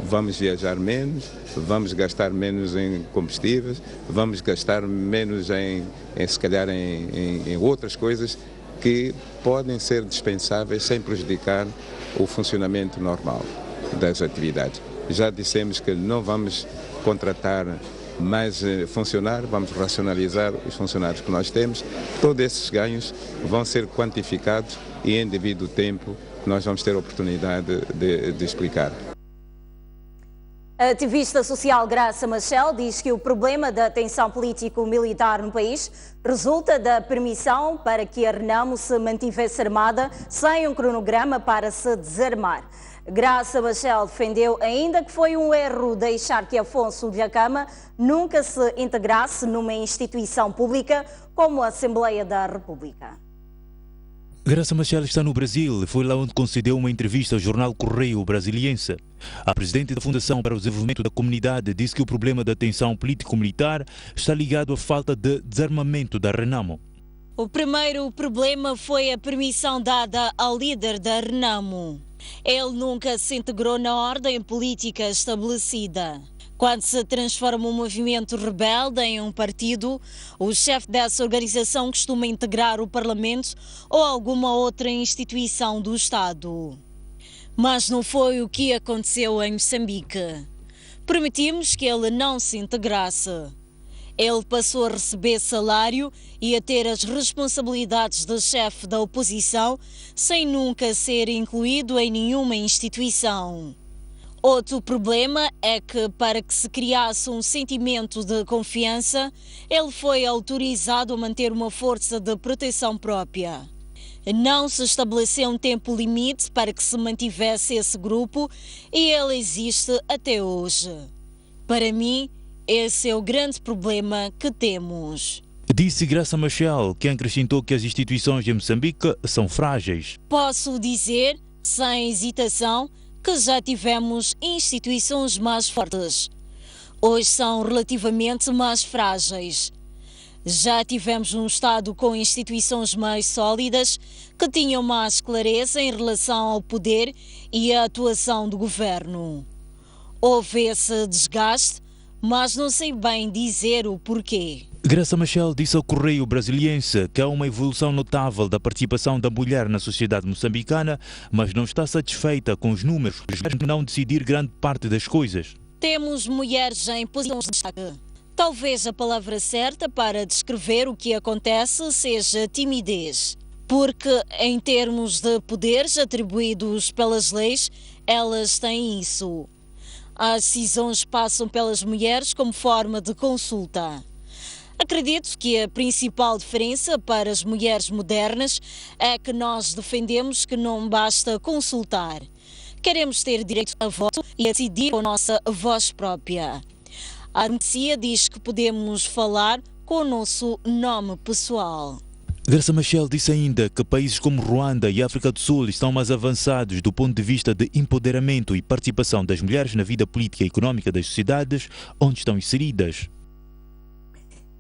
Vamos viajar menos, vamos gastar menos em combustíveis, vamos gastar menos se calhar em outras coisas que podem ser dispensáveis sem prejudicar o funcionamento normal das atividades. Já dissemos que não vamos contratar mais funcionários, vamos racionalizar os funcionários que nós temos. Todos esses ganhos vão ser quantificados e em devido tempo nós vamos ter a oportunidade de explicar. A ativista social Graça Machel diz que o problema da tensão político-militar no país resulta da permissão para que a Renamo se mantivesse armada sem um cronograma para se desarmar. Graça Machel defendeu ainda que foi um erro deixar que Afonso Dhlakama nunca se integrasse numa instituição pública como a Assembleia da República. Graça Machel está no Brasil. Foi lá onde concedeu uma entrevista ao jornal Correio Brasiliense. A presidente da Fundação para o Desenvolvimento da Comunidade disse que o problema da tensão político-militar está ligado à falta de desarmamento da Renamo. O primeiro problema foi a permissão dada ao líder da Renamo. Ele nunca se integrou na ordem política estabelecida. Quando se transforma um movimento rebelde em um partido, o chefe dessa organização costuma integrar o Parlamento ou alguma outra instituição do Estado. Mas não foi o que aconteceu em Moçambique. Permitimos que ele não se integrasse. Ele passou a receber salário e a ter as responsabilidades de chefe da oposição sem nunca ser incluído em nenhuma instituição. Outro problema é que, para que se criasse um sentimento de confiança, ele foi autorizado a manter uma força de proteção própria. Não se estabeleceu um tempo limite para que se mantivesse esse grupo e ele existe até hoje. Para mim, esse é o grande problema que temos. Disse Graça Machel, que acrescentou que as instituições em Moçambique são frágeis. Posso dizer, sem hesitação, que já tivemos instituições mais fortes. Hoje são relativamente mais frágeis. Já tivemos um Estado com instituições mais sólidas que tinham mais clareza em relação ao poder e à atuação do governo. Houve esse desgaste, mas não sei bem dizer o porquê. Graça Machel disse ao Correio Brasiliense que há uma evolução notável da participação da mulher na sociedade moçambicana, mas não está satisfeita com os números, por não decidir grande parte das coisas. Temos mulheres em posições de destaque. Talvez a palavra certa para descrever o que acontece seja timidez, porque em termos de poderes atribuídos pelas leis, elas têm isso. As decisões passam pelas mulheres como forma de consulta. Acredito que a principal diferença para as mulheres modernas é que nós defendemos que não basta consultar. Queremos ter direito a voto e a decidir com a nossa voz própria. A democracia diz que podemos falar com o nosso nome pessoal. Graça Machel disse ainda que países como Ruanda e África do Sul estão mais avançados do ponto de vista de empoderamento e participação das mulheres na vida política e económica das sociedades onde estão inseridas.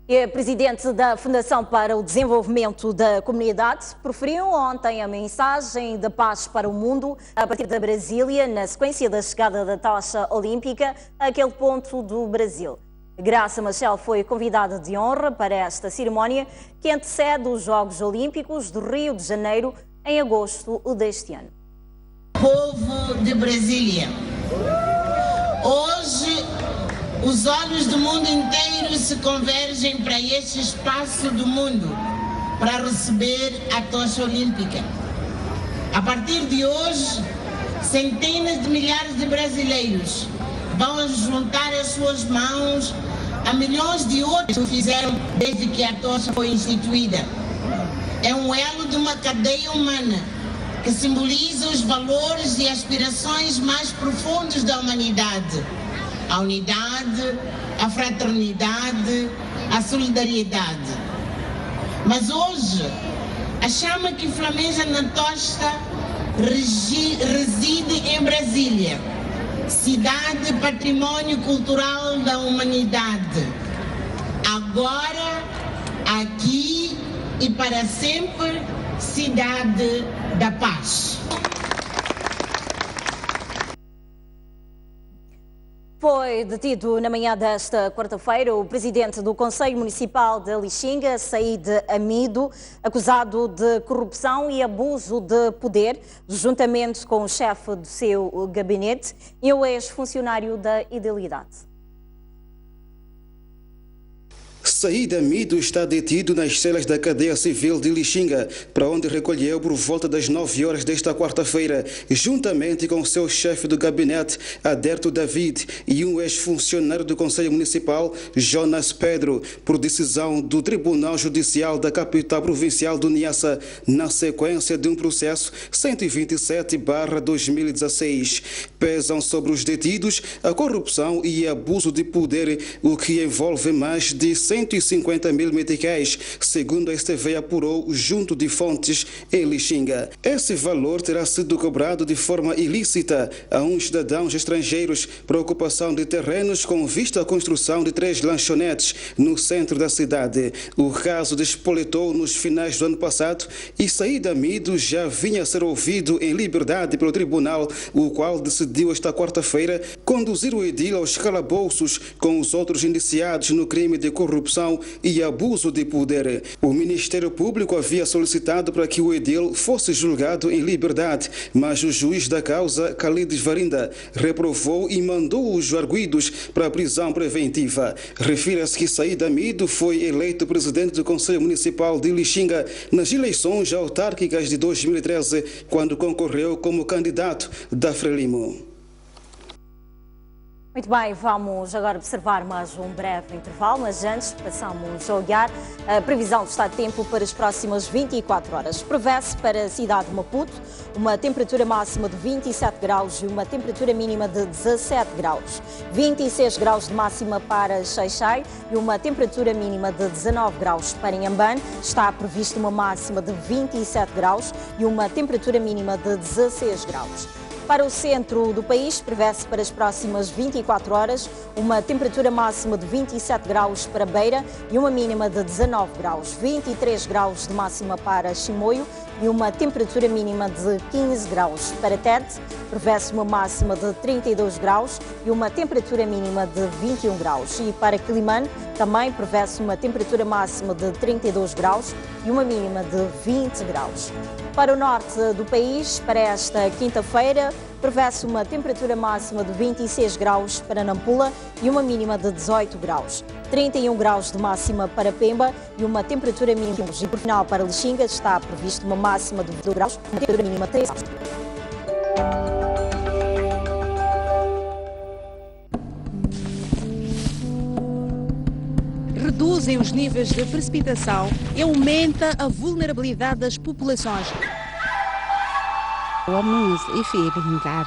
E a presidente da Fundação para o Desenvolvimento da Comunidade proferiu ontem a mensagem de paz para o mundo a partir da Brasília, na sequência da chegada da tocha olímpica àquele ponto do Brasil. Graça Machel foi convidada de honra para esta cerimónia que antecede os Jogos Olímpicos do Rio de Janeiro em agosto deste ano. Povo de Brasília, hoje os olhos do mundo inteiro se convergem para este espaço do mundo para receber a tocha olímpica. A partir de hoje, centenas de milhares de brasileiros vão juntar as suas mãos a milhões de outros que o fizeram desde que a tocha foi instituída. É um elo de uma cadeia humana que simboliza os valores e aspirações mais profundos da humanidade. A unidade, a fraternidade, a solidariedade. Mas hoje, a chama que flameja na tocha reside em Brasília, cidade patrimônio cultural da humanidade. Agora, aqui e para sempre, cidade da paz. Foi detido na manhã desta quarta-feira o presidente do Conselho Municipal de Lixinga, Said Amido, acusado de corrupção e abuso de poder, juntamente com o chefe do seu gabinete e o ex-funcionário da Idealidade. Said Amido está detido nas celas da cadeia civil de Lixinga, para onde recolheu por volta das 9 horas desta quarta-feira, juntamente com seu chefe do gabinete, Aderto David, e um ex-funcionário do Conselho Municipal, Jonas Pedro, por decisão do Tribunal Judicial da capital provincial do Niassa, na sequência de um processo 127/2016. Pesam sobre os detidos a corrupção e abuso de poder, o que envolve mais de 150 mil meticais, segundo a STV apurou junto de fontes em Lixinga. Esse valor terá sido cobrado de forma ilícita a uns cidadãos estrangeiros por ocupação de terrenos com vista à construção de 3 lanchonetes no centro da cidade. O caso despoletou nos finais do ano passado e Said Amido já vinha a ser ouvido em liberdade pelo tribunal, o qual decidiu esta quarta-feira conduzir o edil aos calabouços com os outros indiciados no crime de corrupção e abuso de poder. O Ministério Público havia solicitado para que o edil fosse julgado em liberdade, mas o juiz da causa, Khalides Varinda, reprovou e mandou os arguidos para a prisão preventiva. Refira-se que Said Amido foi eleito presidente do Conselho Municipal de Lixinga nas eleições autárquicas de 2013, quando concorreu como candidato da Frelimo. Muito bem, vamos agora observar mais um breve intervalo, mas antes passamos a olhar a previsão do estado de tempo para as próximas 24 horas. Prevê-se para a cidade de Maputo uma temperatura máxima de 27 graus e uma temperatura mínima de 17 graus. 26 graus de máxima para Xai-Xai e uma temperatura mínima de 19 graus. Para Inhambane está prevista uma máxima de 27 graus e uma temperatura mínima de 16 graus. Para o centro do país, prevê-se para as próximas 24 horas uma temperatura máxima de 27 graus para Beira e uma mínima de 19 graus. 23 graus de máxima para Chimoio e uma temperatura mínima de 15 graus. Para Tete, prevê-se uma máxima de 32 graus e uma temperatura mínima de 21 graus. E para Quilimane, também prevê-se uma temperatura máxima de 32 graus e uma mínima de 20 graus. Para o norte do país, para esta quinta-feira, prevê-se uma temperatura máxima de 26 graus para Nampula e uma mínima de 18 graus. 31 graus de máxima para Pemba e uma temperatura mínima. E por final, para Lixinga, está prevista uma máxima de 22 graus e uma temperatura mínima de 3 graus. Reduzem os níveis de precipitação e aumenta a vulnerabilidade das populações. Vamos enfrentar.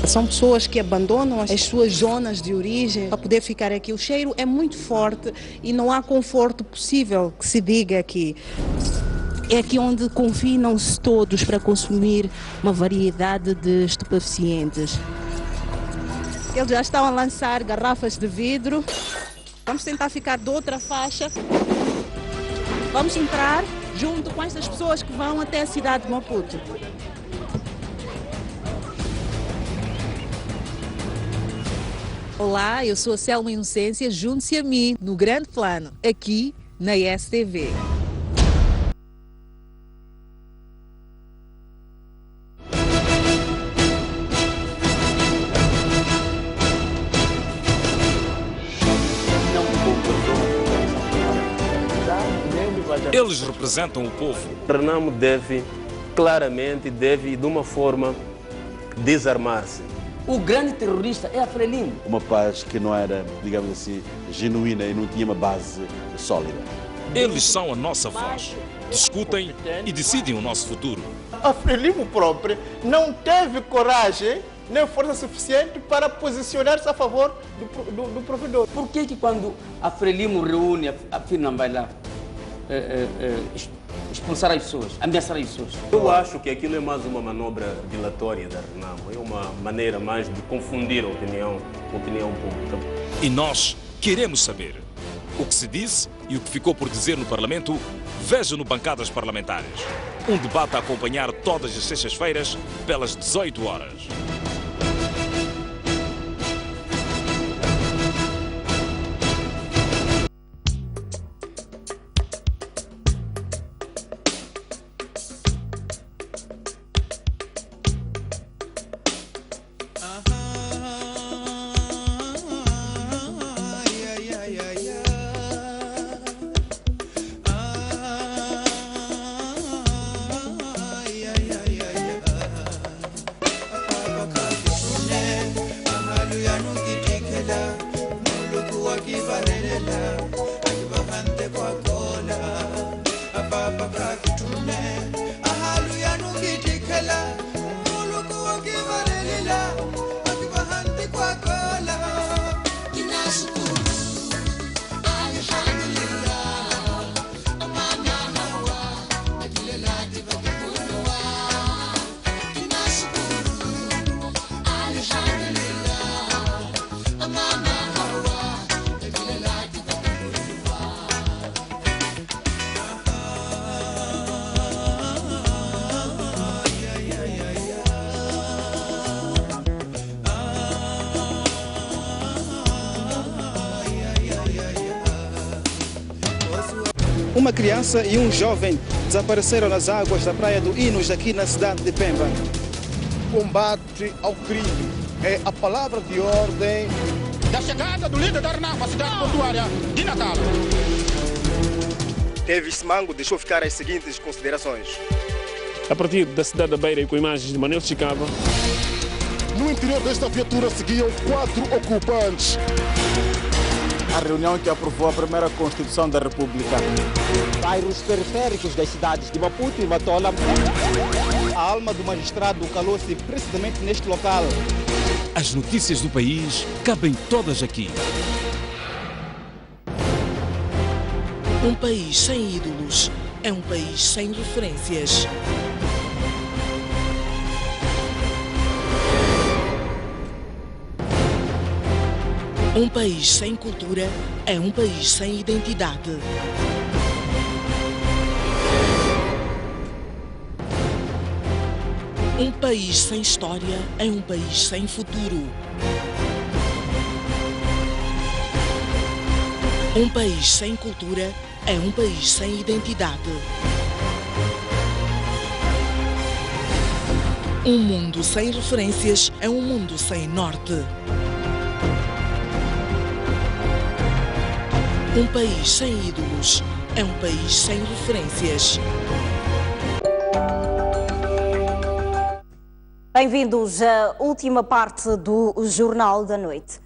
São pessoas que abandonam as suas zonas de origem para poder ficar aqui. O cheiro é muito forte e não há conforto possível que se diga aqui. É aqui onde confinam-se todos para consumir uma variedade de estupefacientes. Eles já estão a lançar garrafas de vidro. Vamos tentar ficar de outra faixa. Vamos entrar junto com estas pessoas que vão até a cidade de Maputo. Olá, eu sou a Selma Inocência. Junte-se a mim no Grande Plano, aqui na STV. Eles representam o povo. Renamo deve, claramente, de uma forma, desarmar-se. O grande terrorista é a Frelimo. Uma paz que não era, digamos assim, genuína e não tinha uma base sólida. Eles são a nossa voz. Discutem e decidem o nosso futuro. A Frelimo própria não teve coragem nem força suficiente para posicionar-se a favor do provedor. Por que quando a Frelimo reúne, a FINA não vai lá expulsar as pessoas, ameaçar as pessoas? Eu acho que aquilo é mais uma manobra dilatória da Renamo, é uma maneira mais de confundir a opinião pública. E nós queremos saber o que se disse e o que ficou por dizer no Parlamento. Veja no Bancadas Parlamentares. Um debate a acompanhar todas as sextas-feiras pelas 18 horas. Uma criança e um jovem desapareceram nas águas da praia do Inos, aqui na cidade de Pemba. Combate ao crime é a palavra de ordem da chegada do líder da Renamo à cidade portuária de Natal. Davis Mango deixou ficar as seguintes considerações. A partir da cidade da Beira e com imagens de Manuel Chicava. No interior desta viatura seguiam 4 ocupantes. A reunião que aprovou a primeira Constituição da República. Bairros periféricos das cidades de Maputo e Matola. A alma do magistrado calou-se precisamente neste local. As notícias do país cabem todas aqui. Um país sem ídolos é um país sem referências. Um país sem cultura é um país sem identidade. Um país sem história é um país sem futuro. Um país sem cultura é um país sem identidade. Um mundo sem referências é um mundo sem norte. Um país sem ídolos é um país sem referências. Bem-vindos à última parte do Jornal da Noite.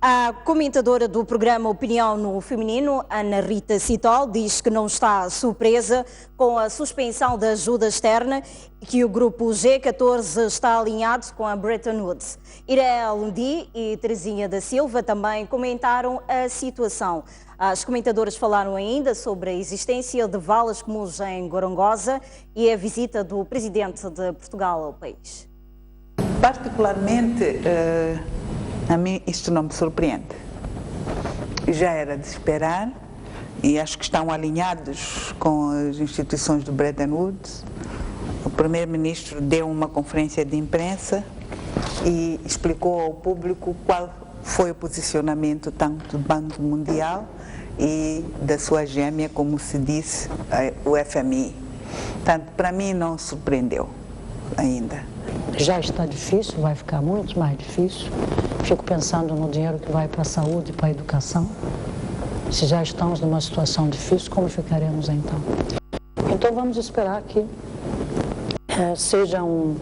A comentadora do programa Opinião no Feminino, Ana Rita Citol, diz que não está surpresa com a suspensão da ajuda externa e que o grupo G14 está alinhado com a Bretton Woods. Irael Lundi e Terezinha da Silva também comentaram a situação. As comentadoras falaram ainda sobre a existência de valas comuns em Gorongosa e a visita do presidente de Portugal ao país. Particularmente, a mim isto não me surpreende. Já era de esperar e acho que estão alinhados com as instituições do Bretton Woods. O primeiro-ministro deu uma conferência de imprensa e explicou ao público qual foi o posicionamento tanto do Banco Mundial e da sua gêmea, como se disse, o FMI. Portanto, para mim não surpreendeu ainda. Já está difícil, vai ficar muito mais difícil. Fico pensando no dinheiro que vai para a saúde e para a educação. Se já estamos numa situação difícil, como ficaremos então? vamos esperar que seja um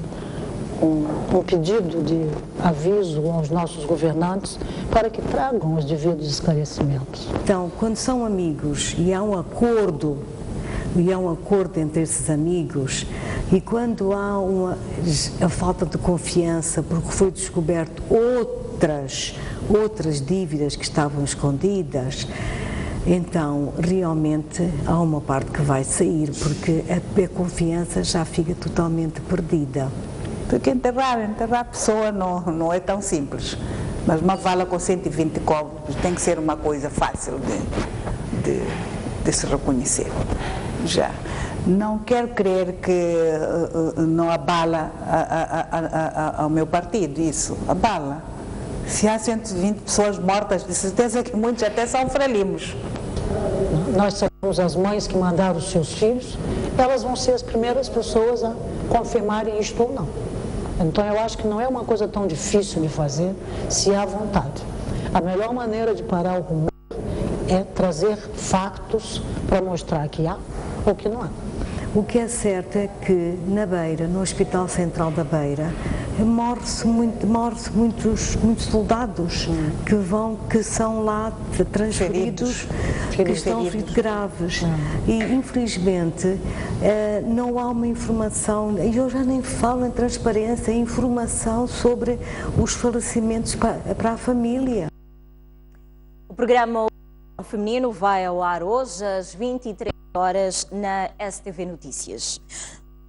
pedido de aviso aos nossos governantes para que tragam os devidos esclarecimentos. Então, quando são amigos e há um acordo entre esses amigos, e quando há a falta de confiança porque foi descoberto outras dívidas que estavam escondidas, então realmente há uma parte que vai sair, porque a confiança já fica totalmente perdida. Porque enterrar a pessoa não é tão simples, mas uma vala com 120 corpos tem que ser uma coisa fácil de se reconhecer. Já. Não quero crer que não abala ao meu partido, isso, abala. Se há 120 pessoas mortas, de certeza que muitos até são fralimos. Nós sabemos as mães que mandaram os seus filhos, elas vão ser as primeiras pessoas a confirmarem isto ou não. Então eu acho que não é uma coisa tão difícil de fazer se há vontade. A melhor maneira de parar o rumor é trazer factos para mostrar que há ou que não há. O que é certo é que na Beira, no Hospital Central da Beira, morre-se muitos soldados que são lá transferidos, que estão feridos graves. E infelizmente não há uma informação, e eu já nem falo em transparência, informação sobre os falecimentos para a família. O programa Feminino vai ao ar hoje às 23 horas na STV Notícias.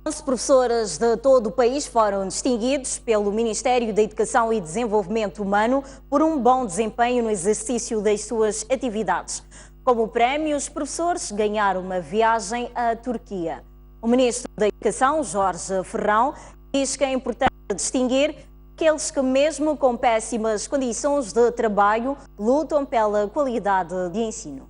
11 professoras de todo o país foram distinguidos pelo Ministério da Educação e Desenvolvimento Humano por um bom desempenho no exercício das suas atividades. Como prémio, os professores ganharam uma viagem à Turquia. O Ministro da Educação, Jorge Ferrão, diz que é importante distinguir aqueles que, mesmo com péssimas condições de trabalho, lutam pela qualidade de ensino.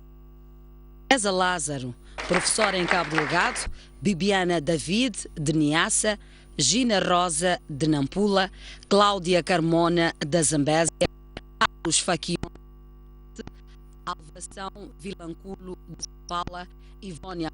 Teresa Lázaro, professora em Cabo Delgado, Bibiana David, de Niassa, Gina Rosa, de Nampula, Cláudia Carmona, da Zambésia, Carlos Faquion, Alvação Vilanculo, de Pala, Ivónia